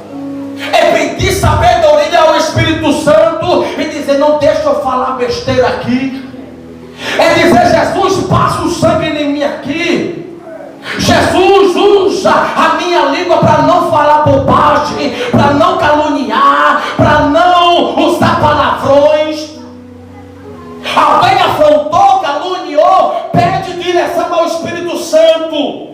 É pedir sabedoria ao Espírito Santo e dizer: não deixa eu falar besteira aqui. É dizer: Jesus, passa o sangue em mim aqui. Jesus, usa a minha língua para não falar bobagem, para não caluniar, para não usar palavrões. Alguém afrontou, caluniou, pede direção ao Espírito Santo,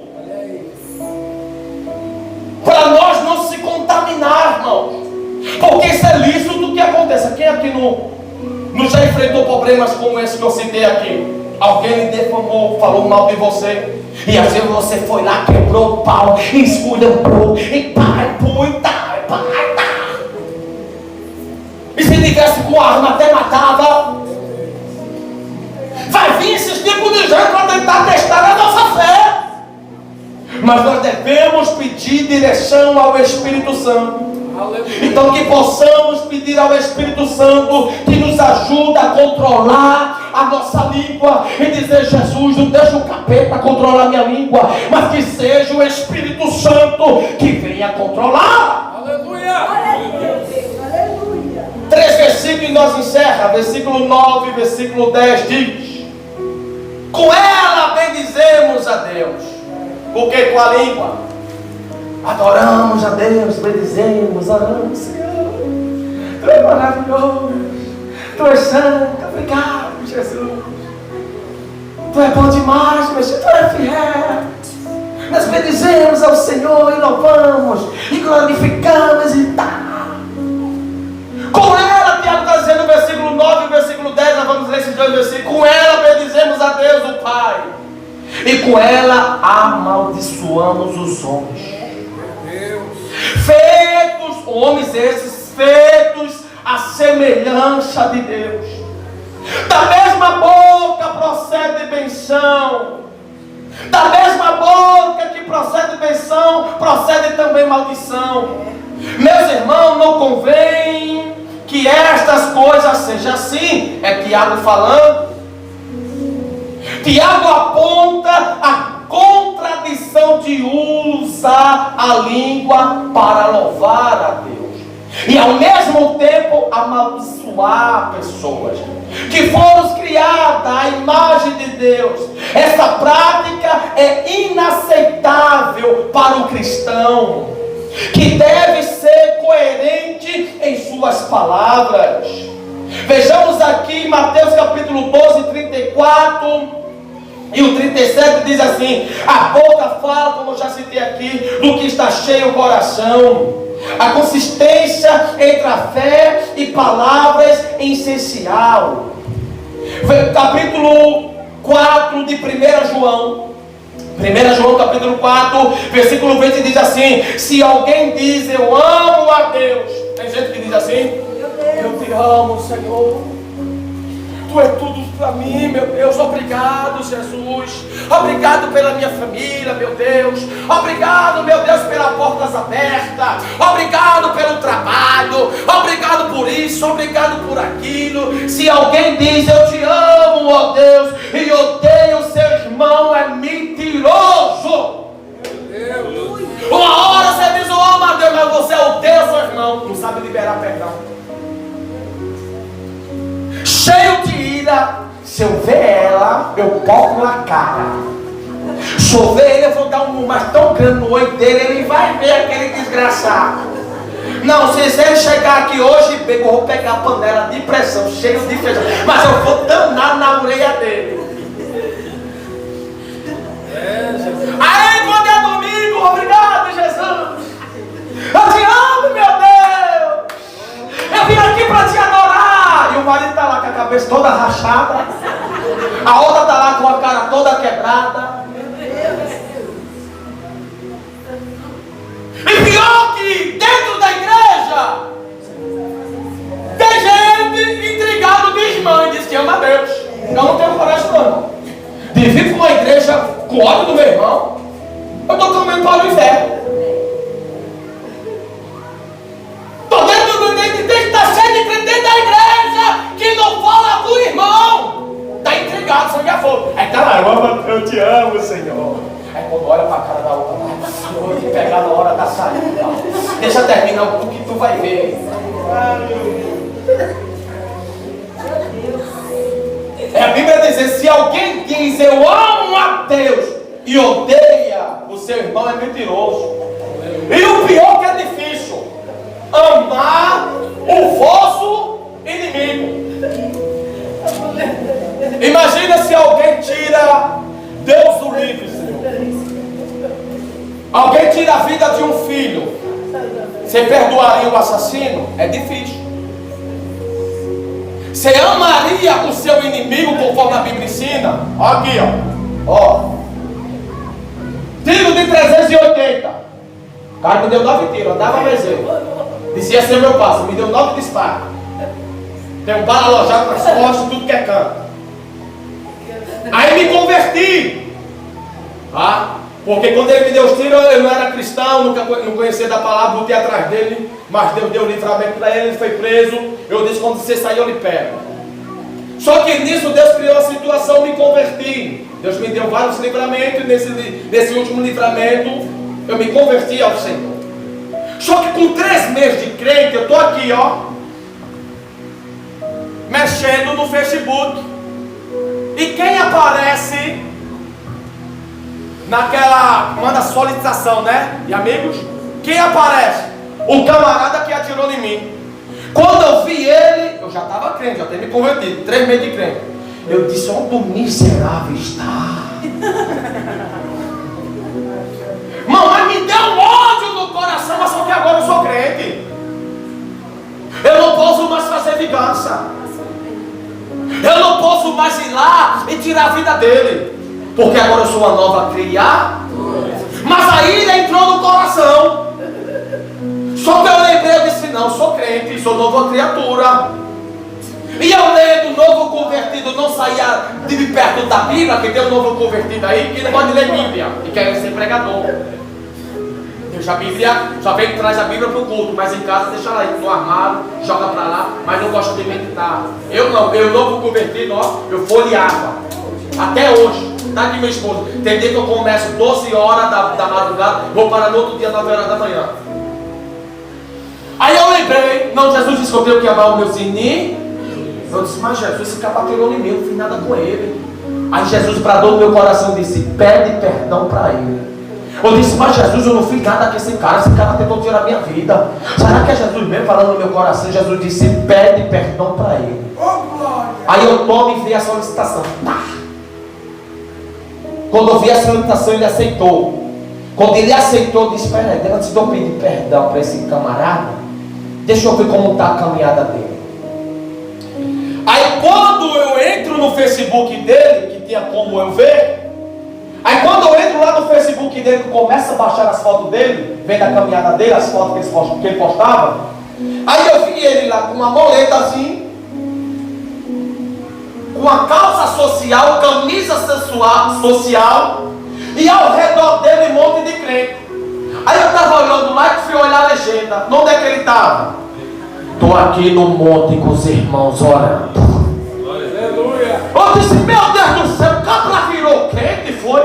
para nós não se contaminar, irmãos. Porque isso é lícito que aconteça. Quem aqui não já enfrentou problemas como esse que eu citei aqui? Alguém lhe defamou, falou mal de você, e às vezes você foi lá, quebrou o pau, esculhambou, e pai, e se tivesse com arma até matava. Vai vir esses tipos de gente para tentar testar a nossa fé. Mas nós devemos pedir direção ao Espírito Santo. Então que possamos pedir ao Espírito Santo que nos ajuda a controlar a nossa língua e dizer: Jesus, não deixa o capeta controlar a minha língua, mas que seja o Espírito Santo que venha controlar. Aleluia! Aleluia! 3 versículos e nós encerramos. Versículo 9 e versículo 10 diz: com ela bendizemos a Deus. Porque com a língua adoramos a Deus, bendizemos, oramos, Senhor. Tu é maravilhoso, Tu és santo, obrigado, Jesus. Tu é bom demais, meu Senhor, Tu é fiel. Nós bendizemos ao Senhor e louvamos e glorificamos e tá. Com ela, Tiago está dizendo no versículo 9 e versículo 10, nós vamos ler esses dois versículos. Com ela bendizemos a Deus, o Pai, e com ela amaldiçoamos os homens. Feitos, homens esses, feitos à semelhança de Deus. Da mesma boca procede benção. Da mesma boca que procede benção, procede também maldição. Meus irmãos, não convém que estas coisas sejam assim. É Tiago falando. Tiago aponta a contradição de usar a língua para louvar a Deus e ao mesmo tempo amaldiçoar pessoas que foram criadas à imagem de Deus. Essa prática é inaceitável para o cristão, que deve ser coerente em suas palavras. Vejamos aqui Mateus capítulo 12, 34 e o 37 diz assim: a boca fala, como eu já citei aqui, do que está cheio o coração. A consistência entre a fé e palavras é essencial. Capítulo 4 de 1 João. 1 João capítulo 4, versículo 20 diz assim: se alguém diz eu amo a Deus, tem gente que diz assim: eu te amo, Senhor, Tu é tudo para mim, meu Deus. Obrigado, Jesus. Obrigado pela minha família, meu Deus. Obrigado, meu Deus, pelas portas abertas. Obrigado pelo trabalho. Obrigado por isso, obrigado por aquilo. Se alguém diz eu te amo, ó Deus, e odeia o seu irmão, é mentiroso. Uma hora você diz eu amo a Deus, mas você odeia o seu irmão, não sabe liberar perdão. Cheio de ira, se eu ver ela, eu boto na cara. Se eu ver ele, eu vou dar um mas tão grande no olho dele, ele vai ver aquele desgraçado. Não, se ele chegar aqui hoje, eu vou pegar a panela de pressão, cheio de feijão, mas eu vou danar na orelha dele. Aí quando é domingo, obrigado Jesus, eu te amo, meu Deus, eu vim aqui para te adorar. E o marido está lá com a cabeça toda rachada, a outra está lá com a cara toda quebrada. E pior que dentro da igreja tem gente intrigado de irmã e diz que ama Deus. Eu não tenho coragem não. De vir para uma igreja com ódio do meu irmão, eu estou caminhando para o inferno. Estou está cheio de crente dentro da igreja que não fala do irmão. Está intrigado, sangue a fogo. Aí tá lá, eu te amo, Senhor. Aí quando olha para a cara da outra, eu vou te pegar na hora da saída. Deixa eu terminar o que tu vai ver. A Bíblia diz: se alguém diz eu amo a Deus e odeia o seu irmão, é mentiroso. E o pior que é difícil, amar o vosso inimigo. Imagina se alguém tira Deus do livre, Senhor. Alguém tira a vida de um filho. Você perdoaria o assassino? É difícil. Você amaria o seu inimigo conforme a Bíblia ensina? Olha aqui, ó. Tiro de 380. O cara me deu 9 tiros, andava mais eu. Dizia ser meu passo, me deu 9 disparos. Tem um bala alojado nas costas, tudo que é canto. Aí me converti. Porque quando ele me deu os tiros, eu não era cristão, não conhecia da palavra, lutei atrás dele, mas Deus deu livramento para ele, ele foi preso. Eu disse: quando você sair, eu lhe pego. Só que nisso Deus criou a situação, me converti. Deus me deu vários livramentos, e nesse último livramento, eu me converti ao Senhor. Só que com 3 meses de crente, eu estou aqui, mexendo no Facebook. E quem aparece naquela, manda solicitação, né? E amigos, quem aparece? O camarada que atirou em mim. Quando eu vi ele, eu já estava crente, já tinha me convertido, 3 meses de crente. Eu disse: onde o miserável está? Mamãe me deu um ódio no coração, mas só que agora eu sou crente. Eu não posso mais fazer vingança. Eu não posso mais ir lá e tirar a vida dele, porque agora eu sou uma nova criatura. Mas aí ele entrou no coração. Só que eu lembrei, eu disse: não, sou crente, sou nova criatura. E eu lendo novo convertido, não saía de perto da Bíblia, que tem um novo convertido aí que não pode ler Bíblia e quer ser pregador. Deixa a Bíblia, só vem e traz a Bíblia para o culto, mas em casa deixa lá no armário, joga para lá, mas não gosta de meditar. Eu não, eu novo convertido, eu folheava. Até hoje, tá aqui meu esposo. Tem dia que eu começo 12 horas da madrugada, vou para no outro dia 9 horas da manhã. Aí eu lembrei, não, Jesus disse que eu tenho que amar os meus inimigos. Eu disse: mas Jesus, esse cara bateu em mim, eu não fiz nada com ele. Aí Jesus bradou no meu coração e disse: pede perdão para ele. Eu disse: mas Jesus, eu não fiz nada com esse cara tentou tirar a minha vida. Será que é Jesus mesmo falando no meu coração? Jesus disse: pede perdão para ele. Aí eu tomo e vi a solicitação. Quando eu vi a solicitação, ele aceitou. Quando ele aceitou, eu disse: espera aí, antes de eu pedir perdão para esse camarada, deixa eu ver como está a caminhada dele. Aí quando eu entro no Facebook dele, que tinha como eu ver, aí quando eu entro lá no Facebook dele, que começa a baixar as fotos dele, vendo a caminhada dele, as fotos que ele postava, aí eu vi ele lá com uma moleta assim, com uma calça social, camisa social, e ao redor dele um monte de crente. Aí eu estava olhando lá e fui olhar a legenda. Onde é que ele estava? Estou aqui no monte com os irmãos orando. Aleluia. Eu disse: meu Deus do céu, o cabra virou crente, foi?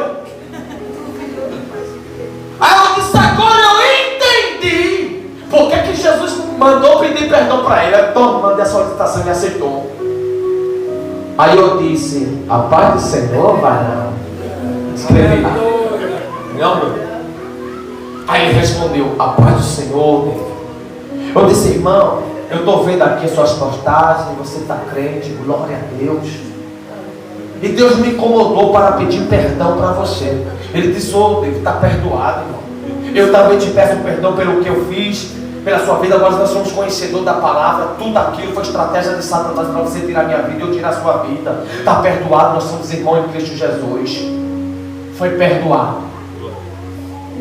Aí eu disse: agora eu entendi por que Jesus mandou pedir perdão para ele. Eu mandei a solicitação e ele aceitou. Aí eu disse: a paz do Senhor, varão. Escrevi lá. Não, meu. Aí ele respondeu: a paz do Senhor, Deus. Eu disse: irmão, eu estou vendo aqui as suas postagens, você está crente, glória a Deus. E Deus me incomodou para pedir perdão para você. Ele disse: ô, David, está perdoado, irmão. Eu também te peço perdão pelo que eu fiz, pela sua vida. Agora nós somos conhecedores da palavra. Tudo aquilo foi estratégia de Satanás para você tirar minha vida e eu tirar a sua vida. Está perdoado, nós somos irmãos em Cristo Jesus. Foi perdoado.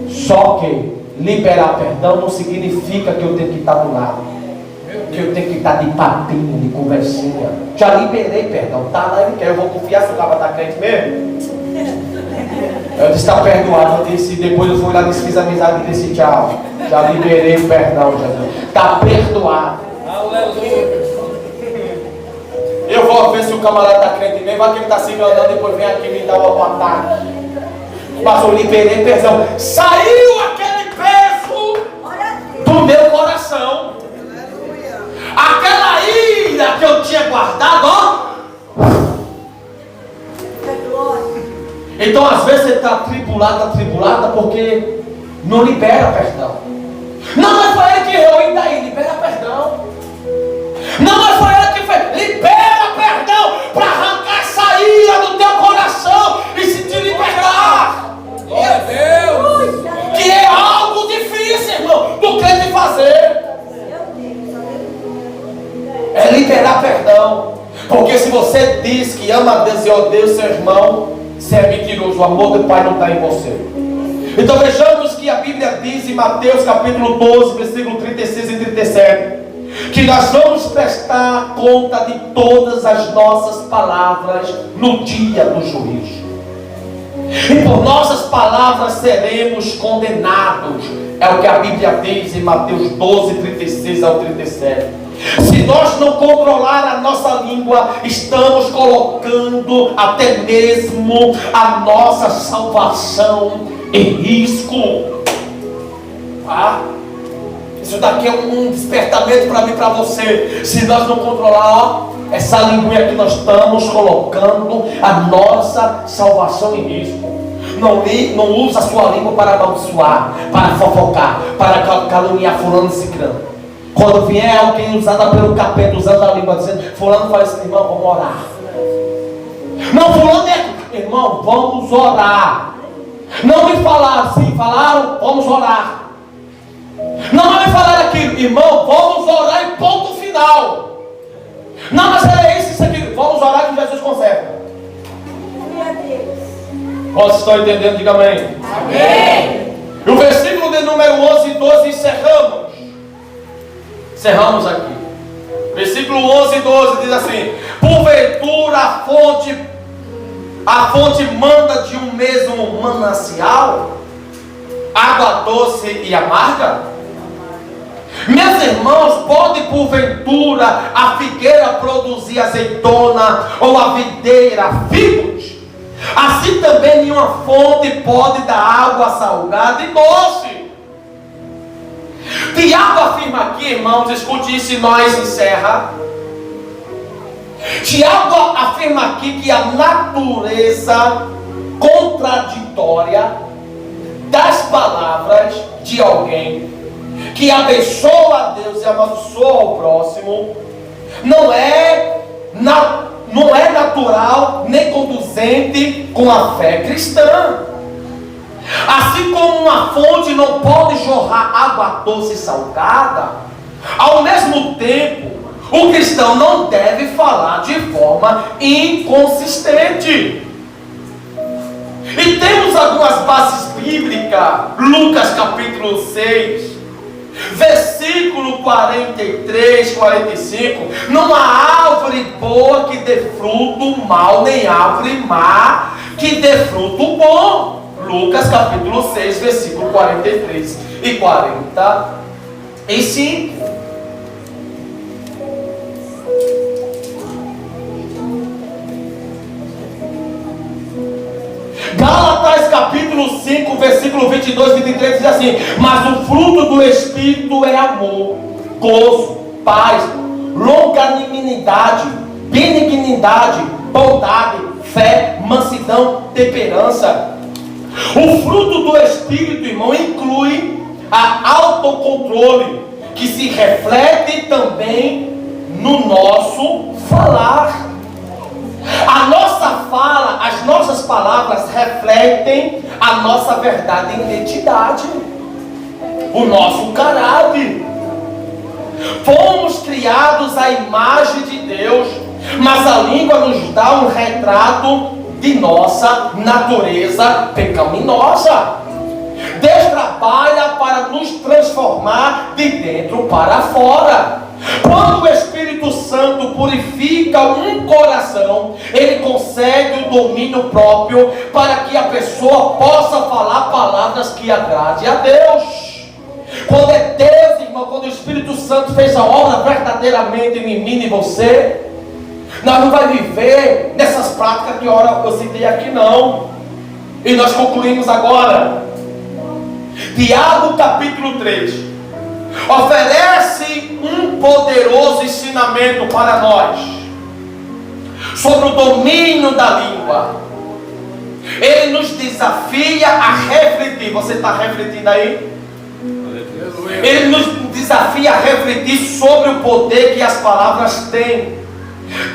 Só que liberar perdão não significa que eu tenho que estar do lado, que eu tenho que estar de papinho, de conversinha. Já liberei perdão, tá lá, ele quer. Eu vou confiar se o cara está crente mesmo. Eu disse: está perdoado. Eu disse, depois eu fui lá, fiz amizade e disse: tchau. Já liberei o perdão, Jesus. Está perdoado. Aleluia. Eu vou ver se o camarada está crente mesmo. Vai que ele está se enganando, depois vem aqui me dar um ataque. Mas eu liberei perdão. Saiu aquele peso do meu coração. Aquela ira que eu tinha guardado, ó. Então às vezes você está atribulada porque não libera perdão. Não, mas foi ele que errou, e daí? Libera perdão. Não, mas foi ele que fez. Libera perdão para arrancar essa ira do teu coração e se te libertar. Glória a Deus. Que é algo difícil, irmão, do crente fazer. É liberar perdão. Porque se você diz que ama a Deus e odeia o seu irmão, você é mentiroso. O amor do Pai não está em você. Então vejamos que a Bíblia diz em Mateus capítulo 12, versículo 36 e 37, que nós vamos prestar conta de todas as nossas palavras no dia do juízo. E por nossas palavras seremos condenados. É o que a Bíblia diz em Mateus 12, 36 ao 37. Se nós não controlar a nossa língua, estamos colocando até mesmo a nossa salvação em risco. Isso daqui é um despertamento para mim e para você. Se nós não controlar, essa linguinha que nós estamos colocando a nossa salvação em risco. Não usa a sua língua para amaldiçoar, para fofocar, para caluniar fulano e ciclano. Quando vier alguém usada pelo capeta, usando a língua, dizendo: fulano fala assim, irmão, vamos orar. Não, fulano é... Irmão, vamos orar. Não me falaram assim, falaram, vamos orar. Não me falaram aquilo, irmão, vamos orar e ponto final. Não, mas é isso aqui, vamos orar que Jesus conserva. Vocês estão entendendo? Diga amém. Amém. E o versículo de número 11 e 12 encerramos aqui. Versículo 11 e 12 diz assim: porventura a fonte manda de um mesmo manancial água doce e amarga? Meus irmãos, pode porventura a figueira produzir azeitona ou a videira figos? Assim também nenhuma fonte pode dar água salgada e doce. Tiago afirma aqui, irmãos, escute isso e nós encerra. Tiago afirma aqui que a natureza contraditória das palavras de alguém que abençoa a Deus e amaldiçoa o próximo não é natural nem conduzente com a fé cristã. Assim como uma fonte não pode jorrar água doce e salgada, ao mesmo tempo, o cristão não deve falar de forma inconsistente. E temos algumas bases bíblicas. Lucas capítulo 6, versículo 43, 45. Não há árvore boa que dê fruto mal, nem árvore má que dê fruto bom. Lucas capítulo 6, versículo 43 e 45. Gálatas capítulo 5, versículo 22 e 23 diz assim: mas o fruto do Espírito é amor, gozo, paz, longanimidade, benignidade, bondade, fé, mansidão, temperança. O fruto do Espírito, irmão, inclui a autocontrole, que se reflete também no nosso falar. A nossa fala, as nossas palavras refletem a nossa verdade e identidade, o nosso caráter. Fomos criados à imagem de Deus, mas a língua nos dá um retrato de nossa natureza pecaminosa. Deus trabalha para nos transformar de dentro para fora. Quando o Espírito Santo purifica um coração, ele concede o domínio próprio para que a pessoa possa falar palavras que agradem a Deus. Quando é Deus, irmão, quando o Espírito Santo fez a obra verdadeiramente em mim e em você, nós não vamos viver nessas práticas que ora eu citei aqui não. E nós concluímos agora. Tiago capítulo 3 oferece um poderoso ensinamento para nós sobre o domínio da língua. Ele nos desafia a refletir. Você está refletindo aí? Ele nos desafia a refletir sobre o poder que as palavras têm,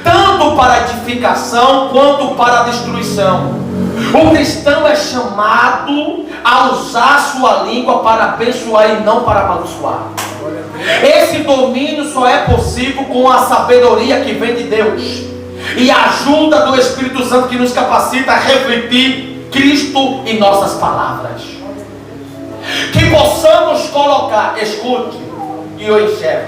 tanto para a edificação quanto para a destruição. O cristão é chamado a usar sua língua para abençoar e não para amaldiçoar. Esse domínio só é possível com a sabedoria que vem de Deus e a ajuda do Espírito Santo que nos capacita a refletir Cristo em nossas palavras. Que possamos colocar, escute, e eu enxergo,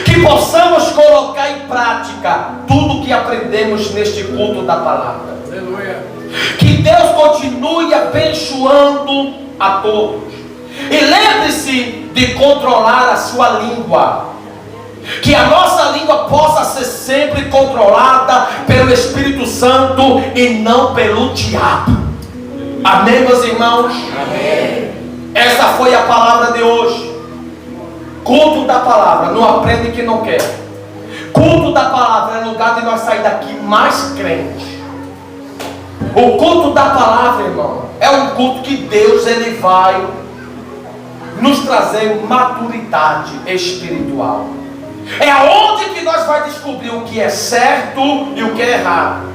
que possamos colocar em prática tudo que aprendemos neste culto da palavra. Aleluia. Que Deus continue abençoando a todos. E lembre-se de controlar a sua língua. Que a nossa língua possa ser sempre controlada pelo Espírito Santo e não pelo diabo. Amém, meus irmãos? Amém. Essa foi a palavra de hoje. Culto da palavra, não aprende que não quer. Culto da palavra é lugar de nós sair daqui mais crentes. O culto da palavra, irmão, é um culto que Deus ele vai nos trazer maturidade espiritual. É aonde que nós vamos descobrir o que é certo e o que é errado.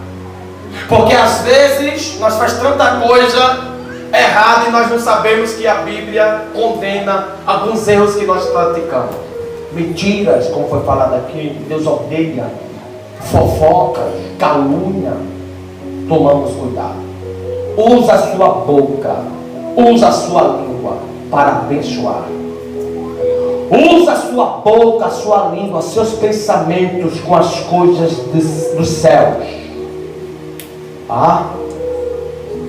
Porque às vezes nós fazemos tanta coisa errada e nós não sabemos que a Bíblia condena alguns erros que nós praticamos. Mentiras, como foi falado aqui, Deus odeia. Fofocas, calúnia. Tomamos cuidado. Usa a sua boca, usa a sua língua para abençoar. Usa a sua boca, a sua língua, seus pensamentos com as coisas dos céus.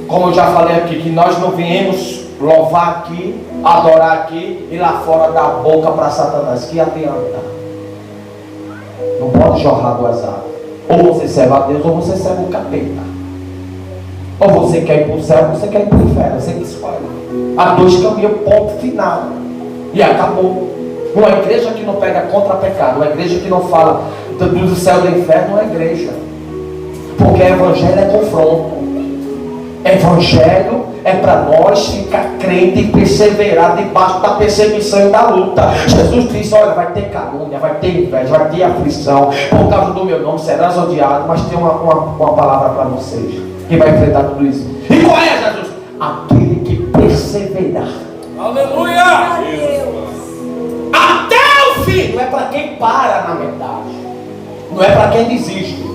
Como eu já falei aqui, que nós não viemos louvar aqui, adorar aqui e lá fora dar a boca para Satanás. Que adianta? Não pode jorrar duas águas. Ou você serve a Deus ou você serve o capeta. Ou você quer ir para o céu ou você quer ir para o inferno. Você que escolhe. Há dois caminhos, ponto final. E acabou. Uma igreja que não pega contra pecado, uma igreja que não fala do céu e do inferno, não é igreja. Porque evangelho é confronto. Evangelho é para nós ficar crente e perseverar debaixo da perseguição e da luta. Jesus disse: olha, vai ter calúnia, vai ter inveja, vai ter aflição. Por causa do meu nome serás odiado. Mas tem uma palavra para vocês que vai enfrentar tudo isso. E qual é, Jesus? Aquele que perseverar. Aleluia! Até o fim. Não é para quem para na metade. Não é para quem desiste.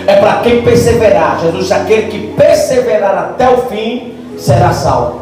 É para quem perseverar. Jesus, aquele que perseverar até o fim será salvo.